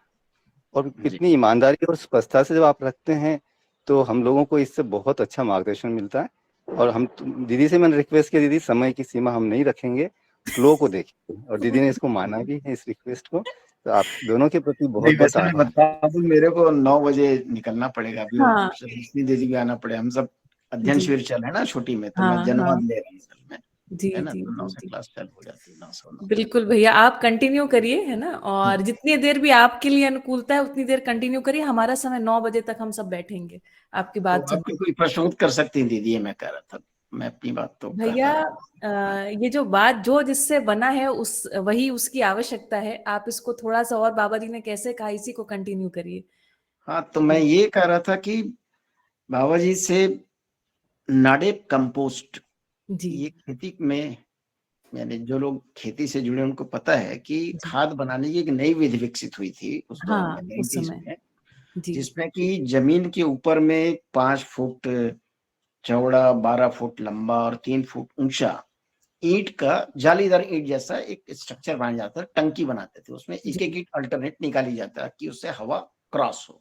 और जी इतनी ईमानदारी और स्पष्टता से जब आप रखते हैं तो हम लोगों को इससे बहुत अच्छा मार्गदर्शन मिलता है। और हम दीदी से मैंने रिक्वेस्ट किया, दीदी समय की सीमा हम नहीं रखेंगे, फ्लो को देखिए, और दीदी ने इसको माना भी है इस रिक्वेस्ट को। तो आप दोनों के प्रति बहुत नहीं, बहुत वैसे मैं आभार। बता दूं, मेरे को 9 बजे निकलना पड़ेगा अभी, और हाँ रश्मि दीदी भी आना पड़ेगा। हम सब अध्ययन जी शिविर चल रहे हैं ना छोटी में, तो हाँ मैं हाँ जन्मदिन ले रहा हूँ असल में, जी है ना। जी तो 9 जी से जी क्लास चालू हो जाती है, 9 से 9। बिल्कुल भैया, आप कंटिन्यू करिए है ना, और जितनी देर भी आपके लिए अनुकूलता है उतनी देर कंटिन्यू करिए। हमारा समय 9 बजे तक हम सब बैठेंगे आपकी तो बात आप भी सुनने। कोई प्रश्न कर सकती हैं दीदी, ये मैं कह रहा था। मैं अपनी बात तो भैया कहता रहा। ये जो बात जो जिससे बना है उस वही उसकी आवश्यकता है। आप इसको थोड़ा सा और बाबा जी ने कैसे कहा इसी को कंटिन्यू करिए। हाँ, तो मैं ये कह रहा था कि बाबा जी से नाडेप कंपोस्ट, जी ये खेती में, यानी जो लोग खेती से जुड़े उनको पता है कि जी खाद बनाने की एक नई विधि विकसित हुई थी उस दौर हाँ में, उस 90s समय में, जी जिसमें कि जमीन के ऊपर में 5 फुट चौड़ा, 12 फुट लंबा और 3 फुट ऊंचा ईंट का, जालीदार ईंट जैसा एक स्ट्रक्चर बनाया जाता है। टंकी बनाते थे, उसमें एक जी एक ईंट अल्टरनेट निकाली जाता है कि उससे हवा क्रॉस हो।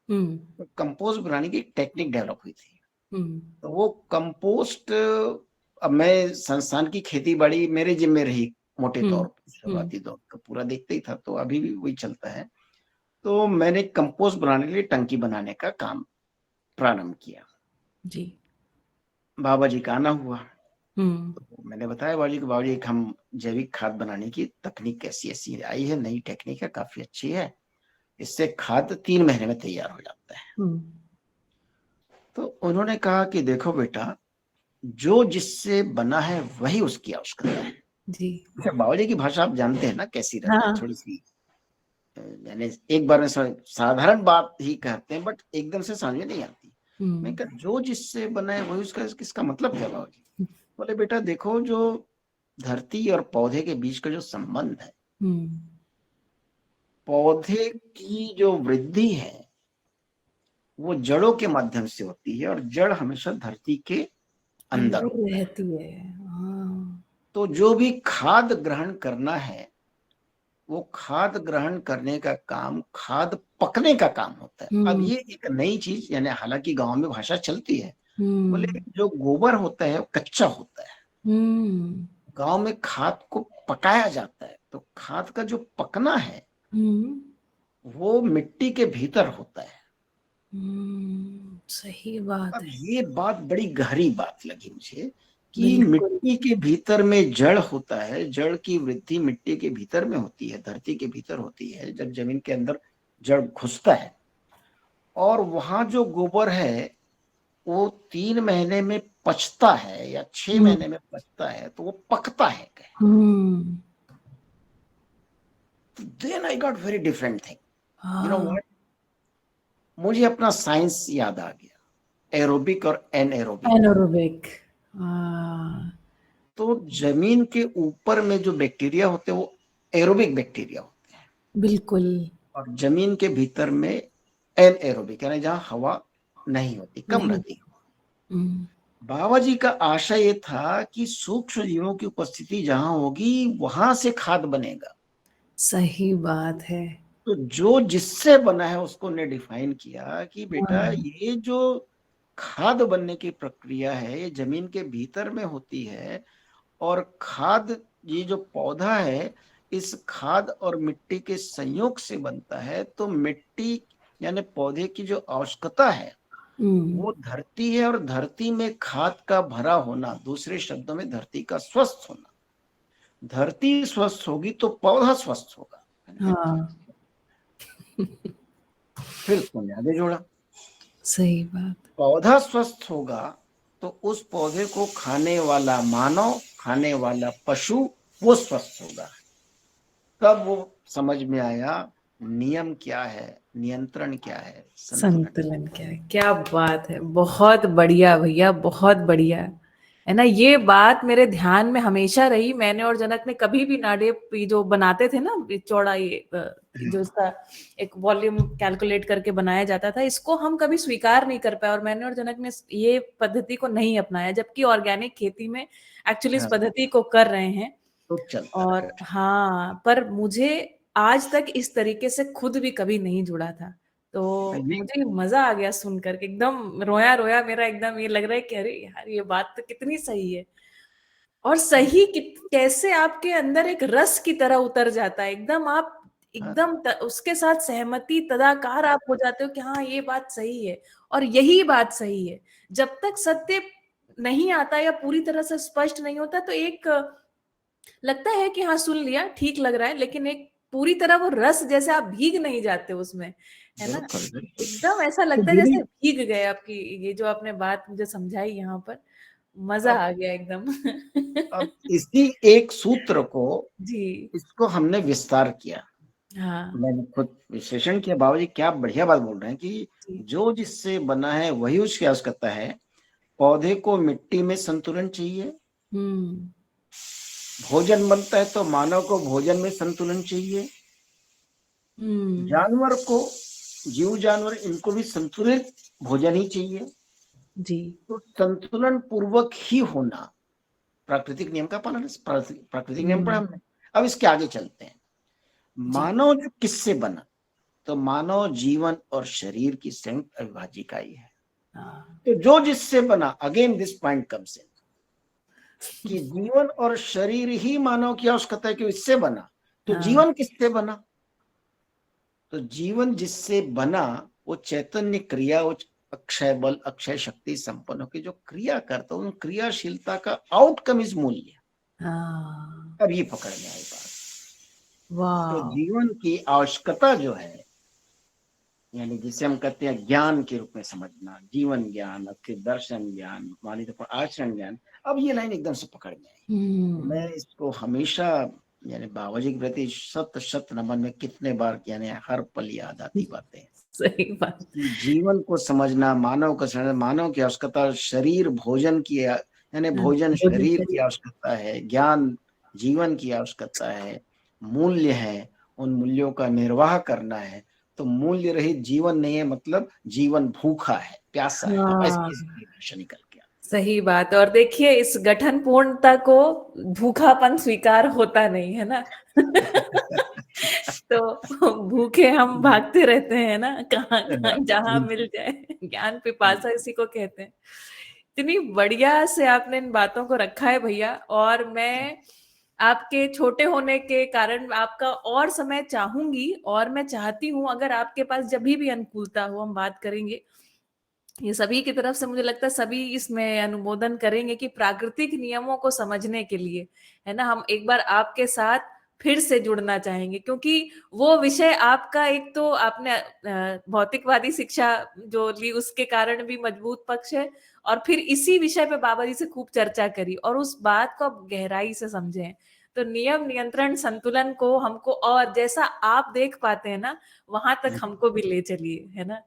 हम्म तो कंपोस्ट बनाने की टेक्निक डेवलप हुई थी। हम्म तो वो कंपोस्ट, अब मैं संस्थान की खेती बाड़ी मेरे जिम्मे रही मोटे तौर पर, हम्म शुरुआती दौर का पूरा देखते ही था, तो अभी भी वही चलता है। तो मैंने कंपोस्ट बनाने के लिए टंकी बनाने का काम प्रारंभ किया। जी बाबा जी का आना हुआ, हम्म तो मैंने बताया बाबा जी को, बाबा जी हम जैविक खाद बनाने की तकनीक कैसी ऐसी आई है, नई टेक्निक है, काफी अच्छी है, इससे खाद 3 महीने में तैयार हो जाता है। हम्म तो उन्होंने कहा कि देखो बेटा, जो जिससे बना है वही उसकी आवश्यकता है। जी अच्छा, बाबा जी की भाषा आप जानते हैं ना कैसी रहती है, हाँ थोड़ी सी यानी एक बार में साधारण बात ही कहते हैं, बट एकदम से समझ में नहीं आती। मैं हम्म कहा जो जिससे बना है वही उसका, किसका मतलब क्या बाबा जी? बोले बेटा देखो, जो धरती और पौधे के बीच का जो संबंध है, हम्म पौधे की जो वृद्धि है वो जड़ों के माध्यम से होती है, और जड़ हमेशा धरती के अंदर अंदर होता है। रहती है। हाँ तो जो भी खाद ग्रहण करना है, वो खाद ग्रहण करने का काम खाद पकने का काम होता है। अब हम्म ये एक नई चीज, यानी हालांकि गांव में भाषा चलती है, बोले हम्म जो गोबर होता है वो कच्चा होता है, हम्म गांव में खाद को पकाया जाता है, तो खाद का जो पकना है हम्म वो मिट्टी के भीतर होता है। सही बात अब है। ये बात बड़ी गहरी बात लगी मुझे कि बिल्कुल मिट्टी के भीतर में जड़ होता है, जड़ की वृद्धि मिट्टी के भीतर में होती है, धरती के भीतर होती है। जब जमीन के अंदर जड़ घुसता है, और वहां जो गोबर है वो 3 महीने में पचता है या 6 हम्म महीने में पचता है, तो वो पकता है। Hmm then I got very different thing, you know हाँ व्हाट, मुझे अपना साइंस याद आ गया। एरोबिक और एनएरोबिक। एनारोबिक। तो जमीन के ऊपर में जो बैक्टीरिया होते हैं वो एरोबिक बैक्टीरिया होते हैं, बिल्कुल। और जमीन के भीतर में एनएरोबिक, यानी जहां हवा नहीं होती, कम नहीं। रहती है। बाबा जी का आशय ये था कि सूक्ष्म जीवों की उपस्थिति जहां होगी वहां से खाद बनेगा। सही बात है। तो जो जिससे बना है उसको ने डिफाइन किया कि बेटा हाँ। ये जो खाद बनने की प्रक्रिया है ये जमीन के भीतर में होती है, और खाद, ये जो पौधा है इस खाद और मिट्टी के संयोग से बनता है। तो मिट्टी यानी पौधे की जो आवश्यकता है वो धरती है, और धरती में खाद का भरा होना, दूसरे शब्दों में धरती का स्वस्थ होना। धरती स्वस्थ होगी तो पौधा स्वस्थ होगा। हाँ। फिर उसको आगे जोड़ा, सही बात। पौधा स्वस्थ होगा तो उस पौधे को खाने वाला मानव, खाने वाला पशु, वो स्वस्थ होगा। तब वो समझ में आया नियम क्या है, नियंत्रण क्या है, संतुलन क्या है। क्या बात है, बहुत बढ़िया भैया, बहुत बढ़िया है ना। ये बात मेरे ध्यान में हमेशा रही। मैंने और जनक ने कभी भी नाडेप जो बनाते थे ना, चौड़ा ये जो इसका एक वॉल्यूम कैलकुलेट करके बनाया जाता था, इसको हम कभी स्वीकार नहीं कर पाए, और मैंने और जनक ने ये पद्धति को नहीं अपनाया, जबकि ऑर्गेनिक खेती में एक्चुअली इस पद्धति को कर रहे हैं। तो चलता है। और हाँ, पर मुझे आज तक इस तरीके से खुद भी कभी नहीं जुड़ा था। तो ये मुझे मजा आ गया सुन करके, एकदम रोया रोया मेरा, एकदम ये लग रहा है कि अरे यार ये बात तो कितनी सही है। और सही कैसे आपके अंदर एक रस की तरह उतर जाता है, एकदम आप एकदम उसके साथ सहमति, तदाकार आप हो जाते हो कि हाँ ये बात सही है और यही बात सही है। जब तक सत्य नहीं आता या पूरी तरह से स्पष्ट नहीं होता तो एक लगता है कि हाँ सुन लिया, ठीक लग रहा है, लेकिन एक पूरी तरह वो रस जैसे आप भीग नहीं जाते उसमें, है ना। एकदम ऐसा लगता है जैसे भीग गए। आपकी ये जो आपने बात मुझे समझाई यहाँ पर, मजा आ गया एकदम। अब इसी एक सूत्र को, जी। इसको हमने विस्तार किया। हाँ। मैंने खुद विश्लेषण किया, बाबा जी क्या बढ़िया बात बोल रहे हैं कि जो जिससे बना है वही उसकी आवश्यकता है। पौधे को मिट्टी में संतुलन चाहिए, भोजन बनता है तो मानव को भोजन में संतुलन चाहिए, जानवर को, जीव जानवर, इनको भी संतुलित भोजन ही चाहिए। जी। तो संतुलन पूर्वक ही होना प्राकृतिक नियम का पालन। प्राकृतिक नियम पढ़ा हमने। अब इसके आगे चलते हैं। मानव जो किससे बना, तो मानव जीवन और शरीर की संयुक्त अविभाज्य इकाई है। तो जो जिससे बना, again this point comes in, कि जीवन और शरीर ही मानव की आवश्यकता है कि इससे बना। तो जीवन किससे बना, तो जीवन जिससे बना वो चैतन्य क्रिया, वो अक्षय बल, अक्षय शक्ति संपन्न होकर जो क्रिया करता है, उन क्रियाशीलता का आउटकम इज मूल्य। अब ये पकड़ में आई बात। तो जीवन की आवश्यकता जो है, यानी जिसे हम कहते हैं ज्ञान के रूप में समझना, जीवन ज्ञान, फिर दर्शन ज्ञान, मानी तो आचरण ज्ञान। अब ये लाइन एकदम से पकड़ में आई। मैं इसको हमेशा, यानी बाबा जी के प्रति शत शत नमन। में कितने बार, यानी हर पल याद आती बातें। सही बात। जीवन को समझना, मानव को समझना, मानव की आवश्यकता शरीर भोजन की, यानी भोजन शरीर की आवश्यकता है, ज्ञान जीवन की आवश्यकता है, मूल्य है, उन मूल्यों का निर्वाह करना है। तो मूल्य रहित जीवन नहीं है, मतलब जीवन भूखा है, प्यासा है, ऐसे निकल गया। सही बात। और देखिए इस गठन पूर्णता को भूखापन स्वीकार होता नहीं है ना। तो भूखे हम भागते रहते हैं ना, कहाँ कहाँ जहां मिल जाए। ज्ञान पिपासा इसी को कहते हैं। इतनी बढ़िया से आपने इन बातों को रखा है भैया। और मैं आपके छोटे होने के कारण आपका और समय चाहूंगी, और मैं चाहती हूँ अगर आपके पास जब भी अनुकूलता हो हम बात करेंगे। ये सभी की तरफ से मुझे लगता है सभी इसमें अनुमोदन करेंगे कि प्राकृतिक नियमों को समझने के लिए, है ना, हम एक बार आपके साथ फिर से जुड़ना चाहेंगे, क्योंकि वो विषय आपका, एक तो आपने भौतिकवादी शिक्षा जो ली उसके कारण भी मजबूत पक्ष है, और फिर इसी विषय पे बाबा जी से खूब चर्चा करी और उस बात को आप गहराई से समझे। तो नियम, नियंत्रण, संतुलन को हमको और जैसा आप देख पाते हैं ना वहां तक हमको भी ले चलिए, है ना।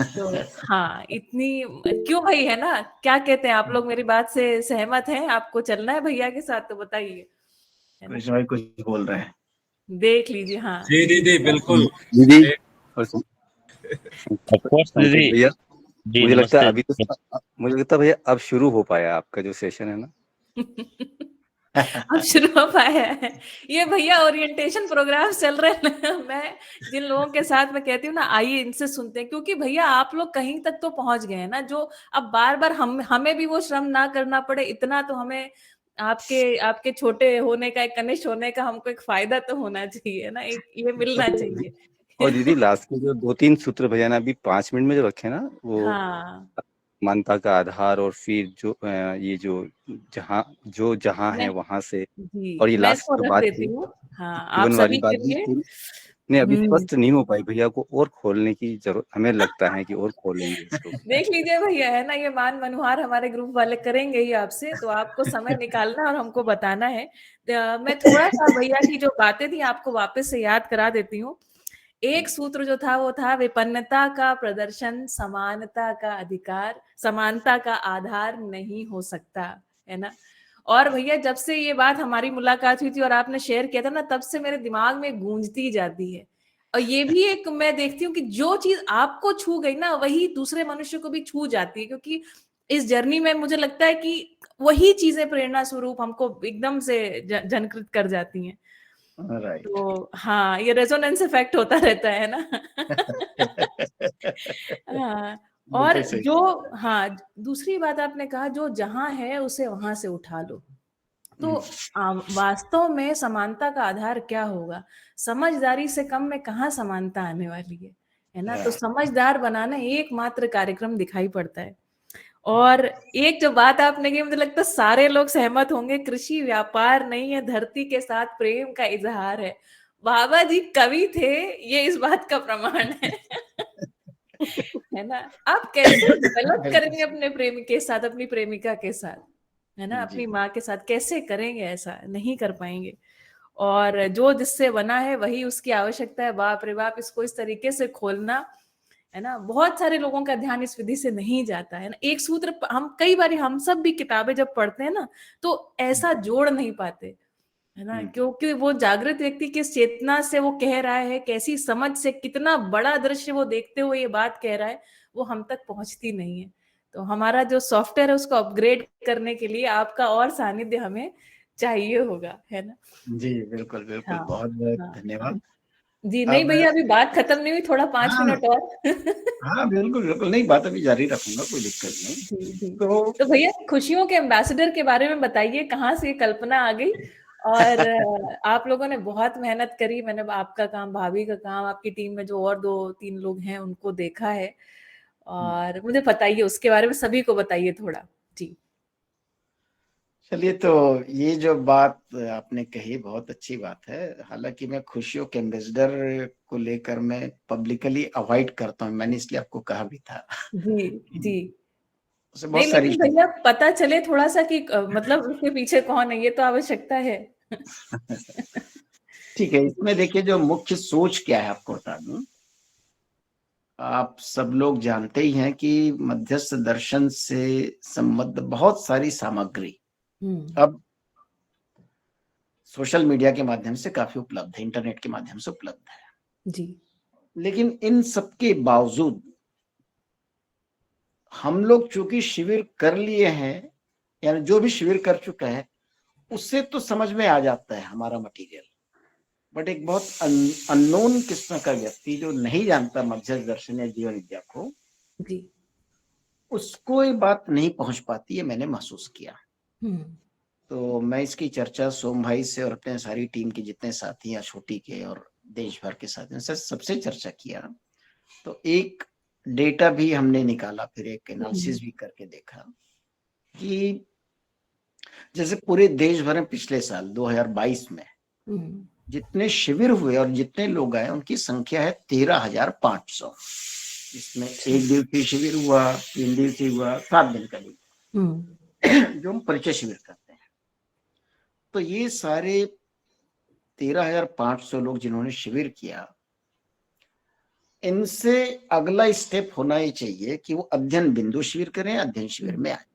तो हाँ, इतनी क्यों भाई, है ना? क्या कहते हैं आप लोग, मेरी बात से सहमत हैं? आपको चलना है भैया के साथ तो बताइए, है ना? कृष्ण भाई कुछ बोल रहे हैं। देख लीजिए, हाँ जी जी। दीदी बिल्कुल। दीदी एक और ऑफ कोर्स पंकज दीदी। भैया, जी मुझे लगता है नमस्ते। अभी तो मुझे लगता है भैया अब शुरू हो पाया आपका जो सेशन है ना। अब शुरू हो पाया है ये भैया, ओरिएंटेशन प्रोग्राम चल रहे हैं ना। मैं जिन लोगों के साथ मैं कहती हूँ ना, आइए इनसे सुनते हैं, क्योंकि भैया आप लोग कहीं तक तो पहुंच गए हैं ना, जो अब बार बार हमें भी वो श्रम ना करना पड़े, इतना तो हमें आपके आपके छोटे होने का, एक कनिष्ठ होने का हमको एक फायदा तो होना चाहिए ना, एक ये मिलना चाहिए। और दीदी लास्ट के जो 2-3 सूत्र भैया ने अभी 5 मिनट में जो रखे ना, वो हाँ, मानता का आधार, और फिर जो ये जो जहाँ है मैं वहां से, जी और ये मैं लास्ट इसको जो रख बात देती थी हूँ। हाँ, आप जीवन वाली सभी बात के भी लिए। थी, नहीं अभी हम्म स्पष्ट नहीं हो पाई भैया को, और खोलने की जरूरत हमें लगता है कि और खोलेंगे इसको। देख लीजिए भैया, है ना, ये मान मनुहार हमारे ग्रुप वाले करेंगे ही आपसे, तो आपको समय निकालना और हमको बताना है। मैं थोड़ा सा भैया की जो बातें थी आपको वापस से याद करा देती हूँ। एक सूत्र जो था वो था, विपन्नता का प्रदर्शन समानता का अधिकार, समानता का आधार नहीं हो सकता, है ना। और भैया जब से ये बात हमारी मुलाकात हुई थी और आपने शेयर किया था ना, तब से मेरे दिमाग में गूंजती जाती है। और ये भी एक मैं देखती हूँ कि जो चीज आपको छू गई ना, वही दूसरे मनुष्य को भी छू जाती है, क्योंकि इस जर्नी में मुझे लगता है कि वही चीजें प्रेरणा स्वरूप हमको एकदम से जनकृत कर जाती हैं। राइट। तो हाँ, ये रेजोनेंस इफेक्ट होता रहता है ना। हाँ, और बिल्कुल सही। जो, हाँ, दूसरी बात आपने कहा, जो जहां है उसे वहां से उठा लो। तो वास्तव में समानता का आधार क्या होगा? समझदारी से कम में कहाँ समानता आने वाली है ना। तो समझदार बनाना एकमात्र कार्यक्रम दिखाई पड़ता है। और एक जो बात आपने की, मुझे लगता है सारे लोग सहमत होंगे, कृषि व्यापार नहीं है, धरती के साथ प्रेम का इजहार है। बाबा जी कवि थे, ये इस बात का प्रमाण है। है ना। आप कैसे गलत करेंगे अपने प्रेमी के साथ, अपनी प्रेमिका के साथ, है ना, जी अपनी माँ के साथ कैसे करेंगे? ऐसा नहीं कर पाएंगे। और जो जिससे बना है वही उसकी आवश्यकता है। बाप रे बाप, इसको इस तरीके से खोलना, है ना, बहुत सारे लोगों का ध्यान इस विधि से नहीं जाता है ना। एक सूत्र हम कई बार, हम सब भी किताबें जब पढ़ते हैं ना, तो ऐसा जोड़ नहीं पाते, है ना, क्योंकि वो जागृत व्यक्ति किस चेतना से वो कह रहा है, कैसी समझ से, कितना बड़ा दृश्य वो देखते हुए ये बात कह रहा है, वो हम तक पहुंचती नहीं है। तो हमारा जो सॉफ्टवेयर है उसको अपग्रेड करने के लिए आपका और सानिध्य हमें चाहिए होगा, है ना। जी, बिल्कुल बिल्कुल, हाँ, बहुत बहुत हाँ, हाँ। धन्यवाद। जी नहीं अब भैया, अभी बात खत्म नहीं हुई, थोड़ा 5 मिनट हाँ और। हाँ, बिल्कुल बिल्कुल, नहीं बात अभी जारी रखूंगा, कोई दिक्कत नहीं। जी जी। तो तो भैया खुशियों के एम्बेसडर के बारे में बताइए, कहाँ से ये कल्पना आ गई? और आप लोगों ने बहुत मेहनत करी, मैंने आपका काम, भाभी का काम, आपकी टीम में जो और 2-3 लोग हैं उनको देखा है। और मुझे बताइए उसके बारे में, सभी को बताइए थोड़ा। जी। चलिए, तो ये जो बात आपने कही बहुत अच्छी बात है। हालांकि मैं खुशियों के एम्बेसडर को लेकर मैं पब्लिकली अवॉइड करता हूँ, मैंने इसलिए आपको कहा भी था। जी जी। उसे नहीं, बहुत सारी लेकिन भैया पता चले थोड़ा सा कि मतलब उसके पीछे कौन है, ये तो आवश्यकता है। ठीक है, इसमें देखिए जो मुख्य सोच क्या है आपको बता दूं। आप सब लोग जानते ही हैं कि मध्यस्थ दर्शन से संबद्ध बहुत सारी सामग्री हम्म। अब सोशल मीडिया के माध्यम से काफी उपलब्ध है, इंटरनेट के माध्यम से उपलब्ध है। जी। लेकिन इन सब के बावजूद हम लोग चूंकि शिविर कर लिए हैं, यानी जो भी शिविर कर चुका है उससे तो समझ में आ जाता है हमारा मटेरियल, बट एक बहुत अननोन किस्म का व्यक्ति जो नहीं जानता मध्यस्थ दर्शन या जीवन विद्या को, जी। उसको ये बात नहीं पहुंच पाती है, मैंने महसूस किया। हम्म। तो मैं इसकी चर्चा सोम भाई से और अपने सारी टीम के जितने साथी हैं, छोटी के और देश भर के साथियों से सबसे चर्चा किया। तो एक डेटा भी हमने निकाला, फिर एक एनालिसिस भी करके देखा कि जैसे पूरे देश भर में पिछले साल 2022 में हम्म। जितने शिविर हुए और जितने लोग आए उनकी संख्या है 13,500। इसमें 1 दिवसीय शिविर हुआ, 3 दिवसीय हुआ, 7 दिन का जो हम परिचय शिविर करते हैं। तो ये सारे 13,500 लोग जिन्होंने शिविर किया, इनसे अगला स्टेप होना ही चाहिए कि वो अध्ययन बिंदु शिविर करें, अध्ययन शिविर में आए।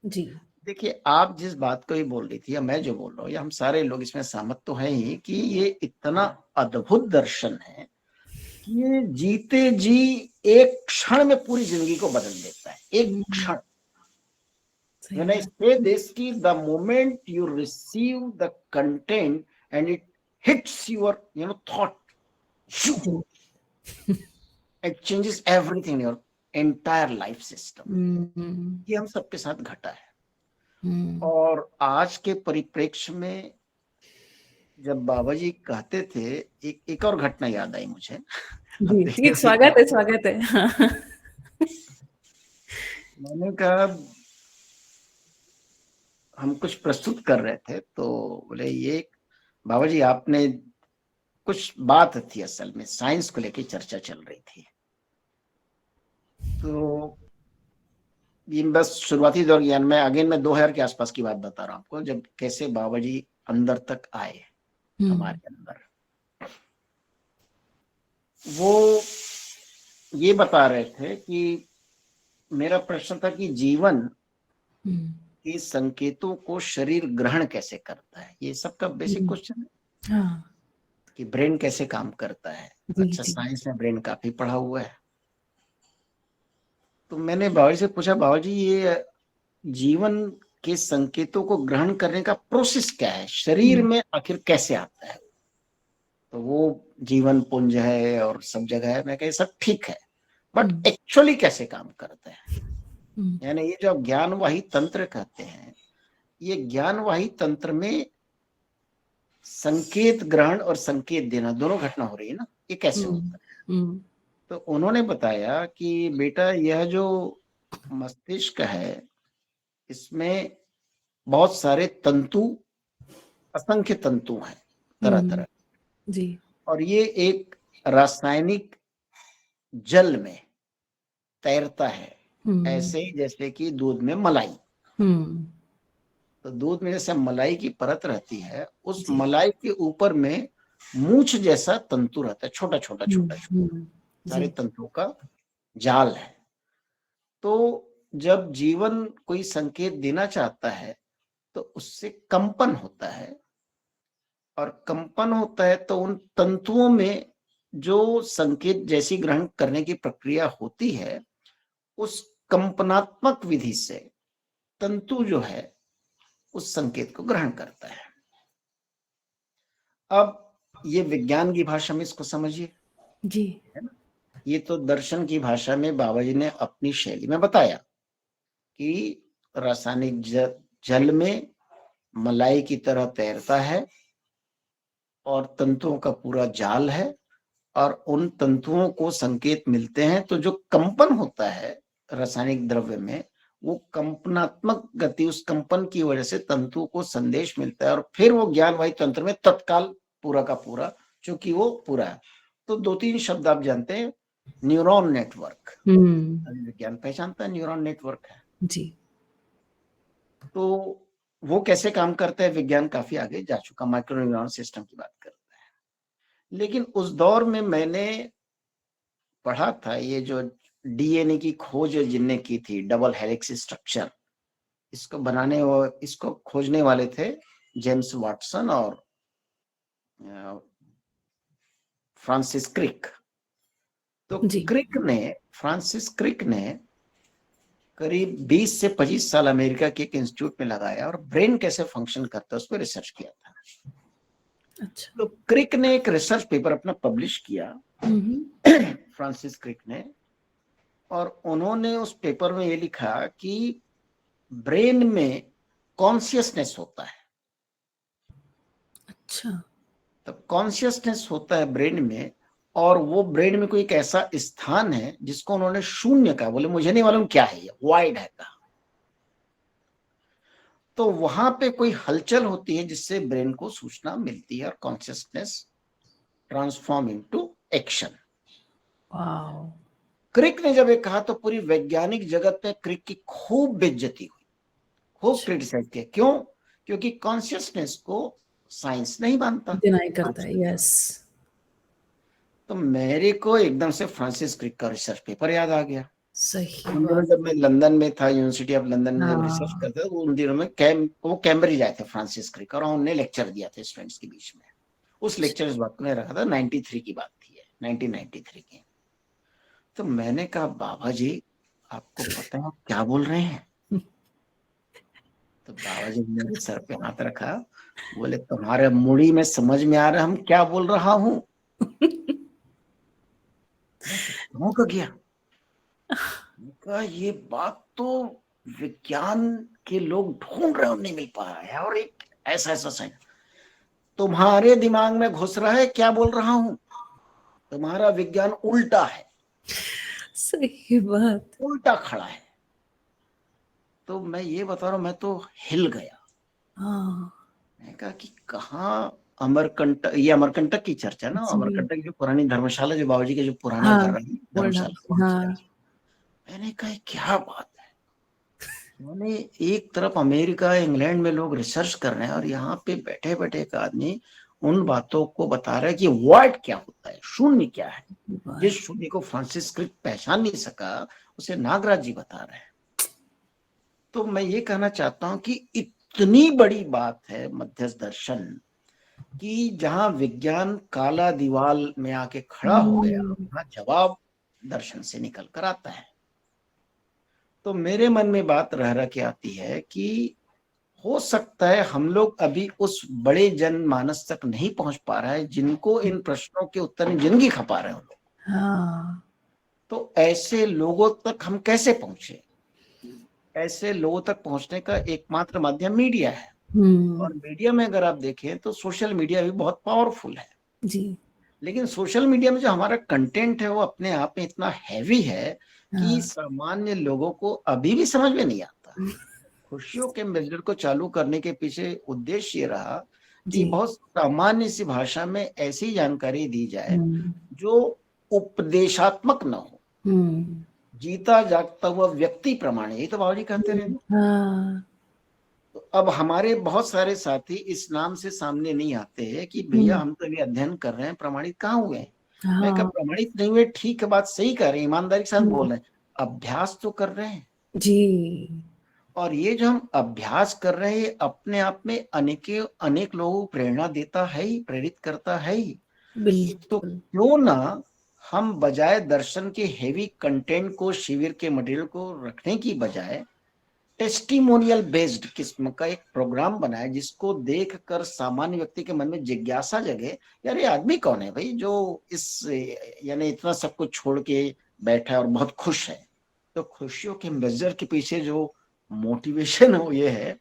जी देखिए, आप जिस बात को ही बोल रही थी या मैं जो बोल रहा हूँ, या हम सारे लोग इसमें सहमत तो हैं ही कि ये इतना अद्भुत दर्शन है कि ये जीते जी एक क्षण में पूरी जिंदगी को बदल देता है। एक क्षण। सही When I है। say this, कि the moment you receive the content and it hits your, thought, ji it changes everything in your entire life system. हम्म, ये हम सबके साथ घटा है। हम्म, और आज के परिप्रेक्ष्य में जब बाबा जी कहते थे, एक और घटना याद आई मुझे। अब जी देखिए, ठीक, स्वागत है, स्वागत है। मैंने कहा, हम कुछ प्रस्तुत कर रहे थे तो बोले, ये बाबा जी आपने, कुछ बात थी असल में, साइंस को लेकर चर्चा चल रही थी। तो ये बस शुरुआती दौर ज्ञान में, अगेन मैं 2000 के आसपास की बात बता रहा हूँ आपको, जब कैसे बाबा जी अंदर तक आए हमारे अंदर। वो ये बता रहे थे कि मेरा प्रश्न था कि जीवन के संकेतों को शरीर ग्रहण कैसे करता है। ये सबका बेसिक क्वेश्चन है हाँ कि ब्रेन कैसे काम करता है। जी अच्छा, जी साइंस में ब्रेन काफी पढ़ा हुआ है। तो मैंने बाबा जी से पूछा, बाबा जी ये जीवन के संकेतों को ग्रहण करने का प्रोसेस क्या है, शरीर में आखिर कैसे आता है। तो वो जीवन पुंज है और सब जगह है। मैं कहा सब ठीक है, बट एक्चुअली कैसे काम करता है। यानी ये जो ज्ञानवाही तंत्र कहते हैं, ये ज्ञानवाही तंत्र में संकेत ग्रहण और संकेत देना दोनों घटना हो रही है ना, ये कैसे होता है। तो उन्होंने बताया कि बेटा, यह जो मस्तिष्क है, इसमें बहुत सारे तंतु, असंख्य तंतु हैं तरह तरह, जी और ये एक रासायनिक जल में तैरता है, ऐसे जैसे कि दूध में मलाई। तो दूध में जैसे मलाई की परत रहती है, उस मलाई के ऊपर में मूंछ जैसा तंतु रहता है, छोटा छोटा छोटा छोटा, सारे तंतुओं का जाल है। तो जब जीवन कोई संकेत देना चाहता है तो उससे कंपन होता है, और कंपन होता है तो उन तंतुओं में जो संकेत जैसी ग्रहण करने की प्रक्रिया होती है, उस कंपनात्मक विधि से तंतु जो है उस संकेत को ग्रहण करता है। अब ये विज्ञान की भाषा में इसको समझिए जी, है ना। ये तो दर्शन की भाषा में बाबा जी ने अपनी शैली में बताया कि रासायनिक जल में मलाई की तरह तैरता है, और तंतुओं का पूरा जाल है, और उन तंतुओं को संकेत मिलते हैं। तो जो कंपन होता है रासायनिक द्रव्य में, वो कंपनात्मक गति, उस कंपन की वजह से तंतु को संदेश मिलता है, और फिर वो ज्ञानवाही तंत्र में तत्काल पूरा का पूरा, चूंकि वो पूरा है। तो 2-3 शब्द आप जानते हैं, न्यूरॉन नेटवर्क, विज्ञान पहचानता है न्यूरॉन नेटवर्क है जी तो वो कैसे काम करता है, विज्ञान काफी आगे जा चुका, माइक्रो न्यूरॉन सिस्टम की बात करता है। लेकिन उस दौर में मैंने पढ़ा था, ये जो डीएनए की खोज जिनने की थी, डबल हेलिक्स स्ट्रक्चर, इसको बनाने और इसको खोजने वाले थे जेम्स वाटसन और फ्रांसिस क्रिक। तो फ्रांसिस क्रिक ने करीब 20 से 25 साल अमेरिका के एक इंस्टीट्यूट में लगाया और ब्रेन कैसे फंक्शन करता है उस पर रिसर्च किया था। अच्छा, तो क्रिक ने एक रिसर्च पेपर अपना पब्लिश किया, फ्रांसिस क्रिक ने, और उन्होंने उस पेपर में ये लिखा कि ब्रेन में कॉन्शियसनेस होता है। अच्छा, तो कॉन्शियसनेस होता है ब्रेन में, और वो ब्रेन में कोई एक ऐसा स्थान है जिसको उन्होंने शून्य कहा। बोले मुझे नहीं मालूम क्या है, ये वाइड है कहा। तो वहां पे कोई हलचल होती है जिससे ब्रेन को सूचना मिलती है, और कॉन्शियसनेस ट्रांसफॉर्म इनटू एक्शन। क्रिक ने जब ये कहा तो पूरी वैज्ञानिक जगत में क्रिक की खूब बेइज्जती हुई, खूब क्रिटिसाइज किया। क्यों? क्योंकि कॉन्शियसनेस को साइंस नहीं मानता, डिनाई करता है, यस। तो मेरे को एकदम से फ्रांसिस क्रिक का रिसर्च पेपर याद आ गया। सही उन दिनों बात। जब मैं लंदन में था, यूनिवर्सिटी ऑफ लंदन में जब रिसर्च हाँ करता था, उन दिनों में वो कैम्ब्रिज आए थे फ्रांसिस क्रिक, और उन्होंने लेक्चर दिया था स्टूडेंट्स के बीच में। उस लेक्चर इस बात को रखा था 93 की बात थी, 1993 की। तो मैंने कहा बाबा जी आपको पता है आप क्या बोल रहे हैं? तो बाबा जी ने मेरे सर पे हाथ रखा, बोले तुम्हारे मुड़ी में समझ में आ रहा हम क्या बोल रहा हूँ? मैं तो चौंक गया। मैंने कहा ये बात तो विज्ञान के लोग ढूंढ रहे हो, नहीं मिल पा रहा है, और एक ऐसा ऐसा साइन तुम्हारे दिमाग में घुस रहा है, क्या बोल रहा हूँ? तुम्हारा विज्ञान उल्टा है, सही बात। उल्टा खड़ा है। तो मैं ये बता रहा हूँ, मैं तो हिल गया। हाँ मैंने कहा कि कहाँ अमरकंटक, ये अमरकंटक की चर्चा ना, जी। अमरकंटक जो पुरानी धर्मशाला, जो बाबूजी के जो पुराना हाँ घर है धर्मशाला, वहां की हाँ चर्चा। मैंने कहा क्या बात है, मैंने एक तरफ अमेरिका इंग्लैंड में लोग रिसर्च कर रहे हैं, और यहाँ पे बैठे बैठे एक आदमी उन बातों को बता रहा है कि वॉइड क्या होता है, शून्य क्या है। जिस शून्य को फ्रांसिस क्रिक पहचान नहीं सका, उसे नागराज जी बता रहे हैं। तो मैं ये कहना चाहता हूं कि इतनी बड़ी बात है मध्यस्थ दर्शन कि जहां विज्ञान काला दीवाल में आके खड़ा हो गया, वहां जवाब दर्शन से निकल कर आता है। तो मेरे मन में बात रह के आती है कि हो सकता है हम लोग अभी उस बड़े जनमानस तक नहीं पहुंच पा रहा है जिनको इन प्रश्नों के उत्तर में जिंदगी खपा रहे हैं लोग। हाँ तो ऐसे लोगों तक हम कैसे पहुंचे? ऐसे लोगों तक पहुंचने का एकमात्र माध्यम मीडिया है। और मीडिया में अगर आप देखें तो सोशल मीडिया भी बहुत पावरफुल है जी। लेकिन सोशल मीडिया में जो हमारा कंटेंट है वो अपने आप में इतना हैवी है कि हाँ सामान्य लोगों को अभी भी समझ में नहीं आता। खुशियों के मेजर को चालू करने के पीछे उद्देश्य ये रहा कि जी। बहुत सामान्य सी भाषा में ऐसी जानकारी दी जाए जो उपदेशात्मक न हो, जीता जागता हुआ व्यक्ति प्रमाण, यही तो बाबूजी कहते रहे ना। हाँ तो अब हमारे बहुत सारे साथी इस नाम से सामने नहीं आते हैं कि भैया हम तो अभी अध्ययन कर रहे हैं, प्रमाणित कहाँ हुए हैं? मैं कहा हाँ प्रमाणित नहीं हुए, ठीक है, बात सही कर रहे हैं, ईमानदारी के साथ बोल रहे हैं, अभ्यास तो कर रहे हैं। जी। और ये जो हम अभ्यास कर रहे हैं, ये अपने आप में अनेक लोगों को प्रेरणा देता है ही, प्रेरित करता है ही। तो बिल्कुल। क्यों ना हम बजाय दर्शन के हेवी कंटेंट को, शिविर के मटेरियल को रखने की बजाय टेस्टिमोनियल बेस्ड किस्म का एक प्रोग्राम बनाए जिसको देखकर सामान्य व्यक्ति के मन में जिज्ञासा जगे, यार ये आदमी कौन है भाई जो इस यानी इतना सब कुछ छोड़ के बैठा है और बहुत खुश है। तो खुशियों के मेजर के पीछे जो मोटिवेशन हो ये है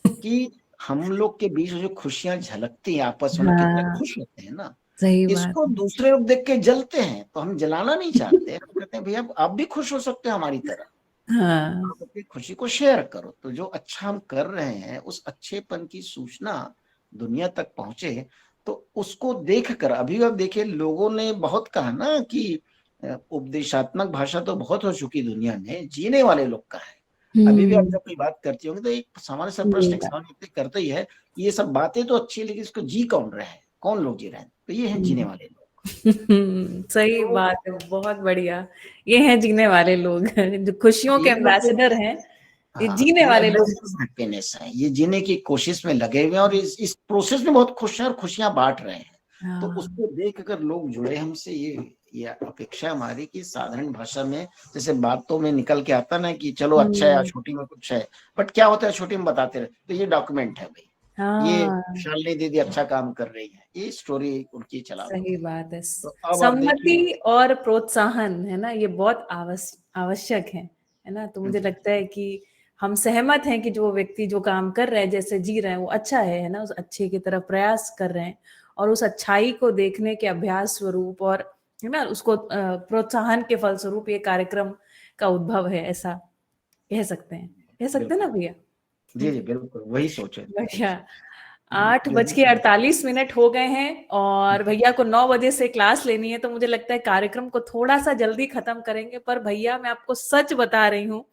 कि हम लोग के बीच जो खुशियां झलकती हैं, आपस में कितने हाँ खुश होते हैं ना, सही बात। इसको दूसरे लोग देख के जलते हैं। तो हम जलाना नहीं चाहते, हम कहते हैं भैया आप भी खुश हो सकते हैं हमारी तरह, हाँ आप अपनी खुशी को शेयर करो। तो जो अच्छा हम कर रहे हैं उस अच्छेपन की सूचना दुनिया तक पहुंचे, तो उसको देखकर अभी आप देखिए, लोगों ने बहुत कहा ना कि उपदेशात्मक भाषा तो बहुत हो चुकी दुनिया में, जीने वाले लोग का है। अभी भी आप जब कोई बात करती होंगे तो एक सामान्य सा प्रश्न एक सामान्य व्यक्ति करता ही है कि ये सब बातें तो अच्छी है लेकिन इसको जी कौन रहे हैं, कौन लोग जी रहे हैं? तो ये है जीने वाले लोग। सही तो बात है, बहुत बढ़िया। ये हैं जीने वाले लोग जो खुशियों के ये लोग तो एम्बेसडर हैं, ये हाँ, जीने ये वाले लोग। ambassadors happiness है, ये जीने की कोशिश में लगे हुए हैं और इस प्रोसेस में बहुत खुश हैं और खुशियां बांट रहे हैं। तो हाँ उसको देख कर लोग जुड़े हमसे, ये अपेक्षा हमारी कि साधारण भाषा में जैसे बातों में निकल के आता ना कि चलो अच्छा है या छोटी में कुछ है, बट क्या होता है छोटी में बताते रहे, तो ये डॉक्यूमेंट है भाई, ये हाँ शालिनी दीदी अच्छा काम कर रही है, ये स्टोरी उनकी चला दो। सही बात है। तो अब आप देखिए, सम्मति और प्रोत्साहन है ना, ये बहुत आवश्यक है ना। तो मुझे लगता है कि हम सहमत हैं कि जो व्यक्ति जो काम कर रहे हैं, जैसे जी रहे हैं, वो अच्छा है ना, उस अच्छे की तरफ प्रयास कर रहे हैं, और उस अच्छाई को देखने के अभ्यास स्वरूप और है ना उसको प्रोत्साहन के फलस्वरूप ये कार्यक्रम का उद्भव है, ऐसा कह सकते हैं ना भैया। जी जी बिल्कुल वही सोचे। बढ़िया। 8:48 हो गए हैं और भैया को 9 बजे से क्लास लेनी है, तो मुझे लगता है कार्यक्रम को थोड़ा सा जल्दी खत्म करेंगे। पर भैया मैं आपको सच बता रही हूँ,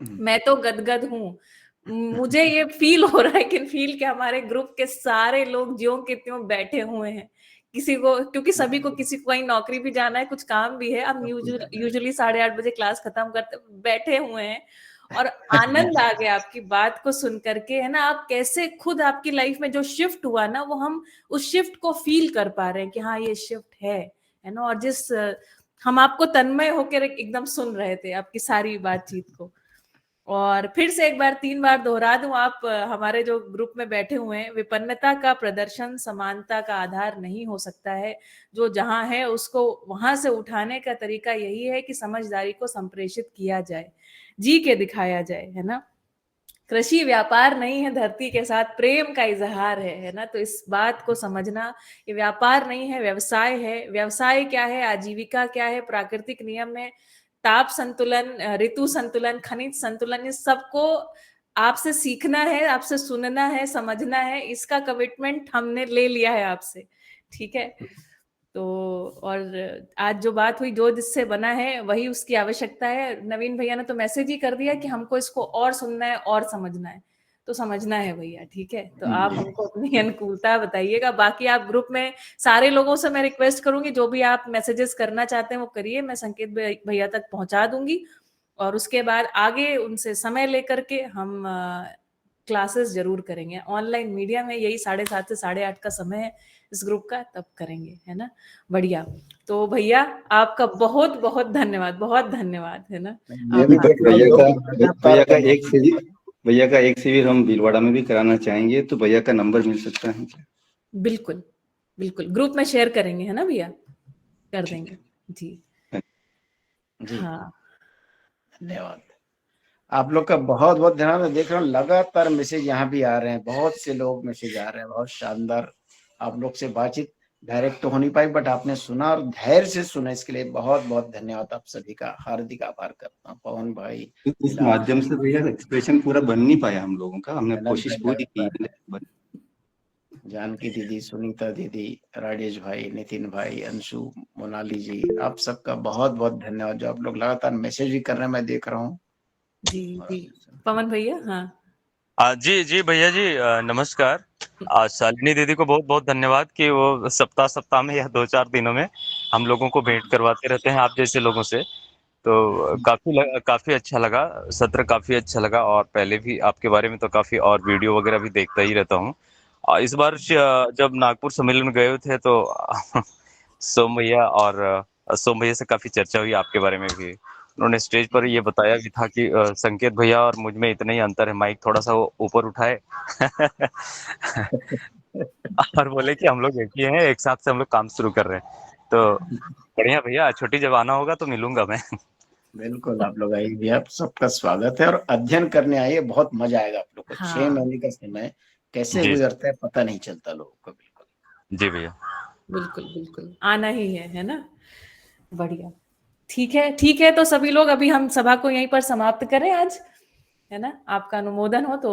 मैं तो गदगद हूँ। मुझे ये फील हो रहा है कि फील के हमारे ग्रुप के सारे लोग ज्यों के त्यों बैठे हुए हैं किसी को, क्योंकि सभी को, किसी को कहीं नौकरी भी जाना है, कुछ काम भी है। हम यूजुअली 8:30 बजे क्लास खत्म करते बैठे हुए हैं, और आनंद आ गया आपकी बात को सुन करके, है ना। आप कैसे खुद आपकी लाइफ में जो शिफ्ट हुआ ना, वो हम उस शिफ्ट को फील कर पा रहे हैं कि हाँ ये शिफ्ट है ना। और जिस हम आपको तन्मय होकर एकदम सुन रहे थे आपकी सारी बातचीत को। और फिर से एक बार 3 बार दोहरा दूं, आप हमारे जो ग्रुप में बैठे हुए हैं, विपन्नता का प्रदर्शन समानता का आधार नहीं हो सकता है। जो जहां है उसको वहां से उठाने का तरीका यही है कि समझदारी को संप्रेषित किया जाए, जी के दिखाया जाए, है ना। कृषि व्यापार नहीं है, धरती के साथ प्रेम का इजहार है ना। तो इस बात को समझना, ये व्यापार नहीं है, व्यवसाय है। व्यवसाय क्या है, आजीविका क्या है, प्राकृतिक नियम में ताप संतुलन, ऋतु संतुलन, खनिज संतुलन, इस सबको आपसे सीखना है, आपसे सुनना है, समझना है। इसका कमिटमेंट हमने ले लिया है आपसे, ठीक है। तो और आज जो बात हुई, जो जिससे बना है वही उसकी आवश्यकता है। नवीन भैया ने तो मैसेज ही कर दिया कि हमको इसको और सुनना है और समझना है, तो समझना है भैया, ठीक है। तो आप हमको अपनी अनुकूलता बताइएगा। बाकी आप ग्रुप में सारे लोगों से मैं रिक्वेस्ट करूंगी, जो भी आप मैसेजेस करना चाहते हैं वो करिए, मैं संकेत भैया तक पहुंचा दूंगी। और उसके बाद आगे उनसे समय लेकर के हम क्लासेस जरूर करेंगे ऑनलाइन मीडिया में। यही 7:30 से 8:30 का समय है इस ग्रुप का, तब करेंगे, है ना। बढ़िया। तो भैया आपका बहुत बहुत धन्यवाद, बहुत धन्यवाद, है ना। भैया का एक शिविर हम भीलवाड़ा में भी कराना चाहेंगे, तो भैया का नंबर मिल सकता है? बिल्कुल बिल्कुल, ग्रुप में शेयर करेंगे, है ना भैया, कर देंगे जी। हाँ, धन्यवाद। आप लोग का बहुत बहुत धन्यवाद। मैं देख रहा हूँ लगातार मैसेज यहाँ भी आ रहे हैं, बहुत से लोग मैसेज आ रहे हैं। बहुत शानदार आप लोग से बातचीत डायरेक्ट तो हो नहीं पाई, बट आपने सुना और धैर्य से सुना, इसके लिए बहुत बहुत धन्यवाद। आप सभी का हार्दिक आभार करता हूँ। पवन भाई, इस माध्यम से भैया एक्सप्रेशन पूरा बन नहीं पाया हम लोगों का, हमने कोशिश पूरी की। जानकी दीदी, सुनीता दीदी, राजेश भाई, नितिन भाई, अंशु, मोनाली जी, आप सबका बहुत बहुत धन्यवाद। जो आप लोग लगातार मैसेज भी कर रहे हैं, मैं देख रहा हूँ। जी जी। पवन भैया, हाँ जी जी भैया जी, नमस्कार। शालिनी दीदी को बहुत बहुत धन्यवाद कि वो सप्ताह में या 2-4 दिनों में हम लोगों को भेंट करवाते रहते हैं आप जैसे लोगों से। तो काफी अच्छा लगा सत्र, काफी अच्छा लगा। और पहले भी आपके बारे में तो काफी और वीडियो वगैरह भी देखता ही रहता हूँ। इस बार जब नागपुर सम्मेलन में गए थे तो सोम भैया से काफी चर्चा हुई आपके बारे में भी। उन्होंने स्टेज पर ये बताया भी था कि संकेत भैया और मुझ में इतना ही अंतर है, माइक थोड़ा सा वो ऊपर उठाए और बोले कि हम लोग एक ही हैं, एक साथ से हम लोग काम शुरू कर रहे हैं। तो बढ़िया भैया, छुट्टी जब आना होगा तो मिलूंगा मैं। बिल्कुल, आप लोग आइए भैया, आप सबका स्वागत है। और अध्ययन करने आइए, बहुत मजा आएगा आप लोग को। 6 महीने का समय कैसे गुजरता है पता नहीं चलता लोगों को। बिल्कुल जी भैया, बिल्कुल बिल्कुल, आना ही है ना। बढ़िया, ठीक है, ठीक है। तो सभी लोग, अभी हम सभा को यहीं पर समाप्त करें आज, है ना। आपका अनुमोदन हो तो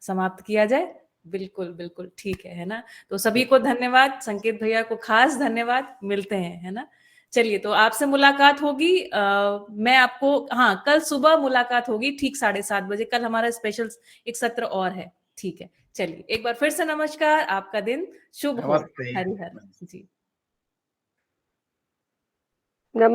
समाप्त किया जाए। बिल्कुल बिल्कुल, ठीक है ना। तो सभी को धन्यवाद, संकेत भैया को खास धन्यवाद। मिलते हैं, है ना। चलिए, तो आपसे मुलाकात होगी, मैं आपको, हाँ, कल सुबह मुलाकात होगी ठीक 7:30 बजे। कल हमारा स्पेशल एक सत्र और है, ठीक है। चलिए, एक बार फिर से नमस्कार, आपका दिन शुभ हो। हरि हर जी। नमस्ते।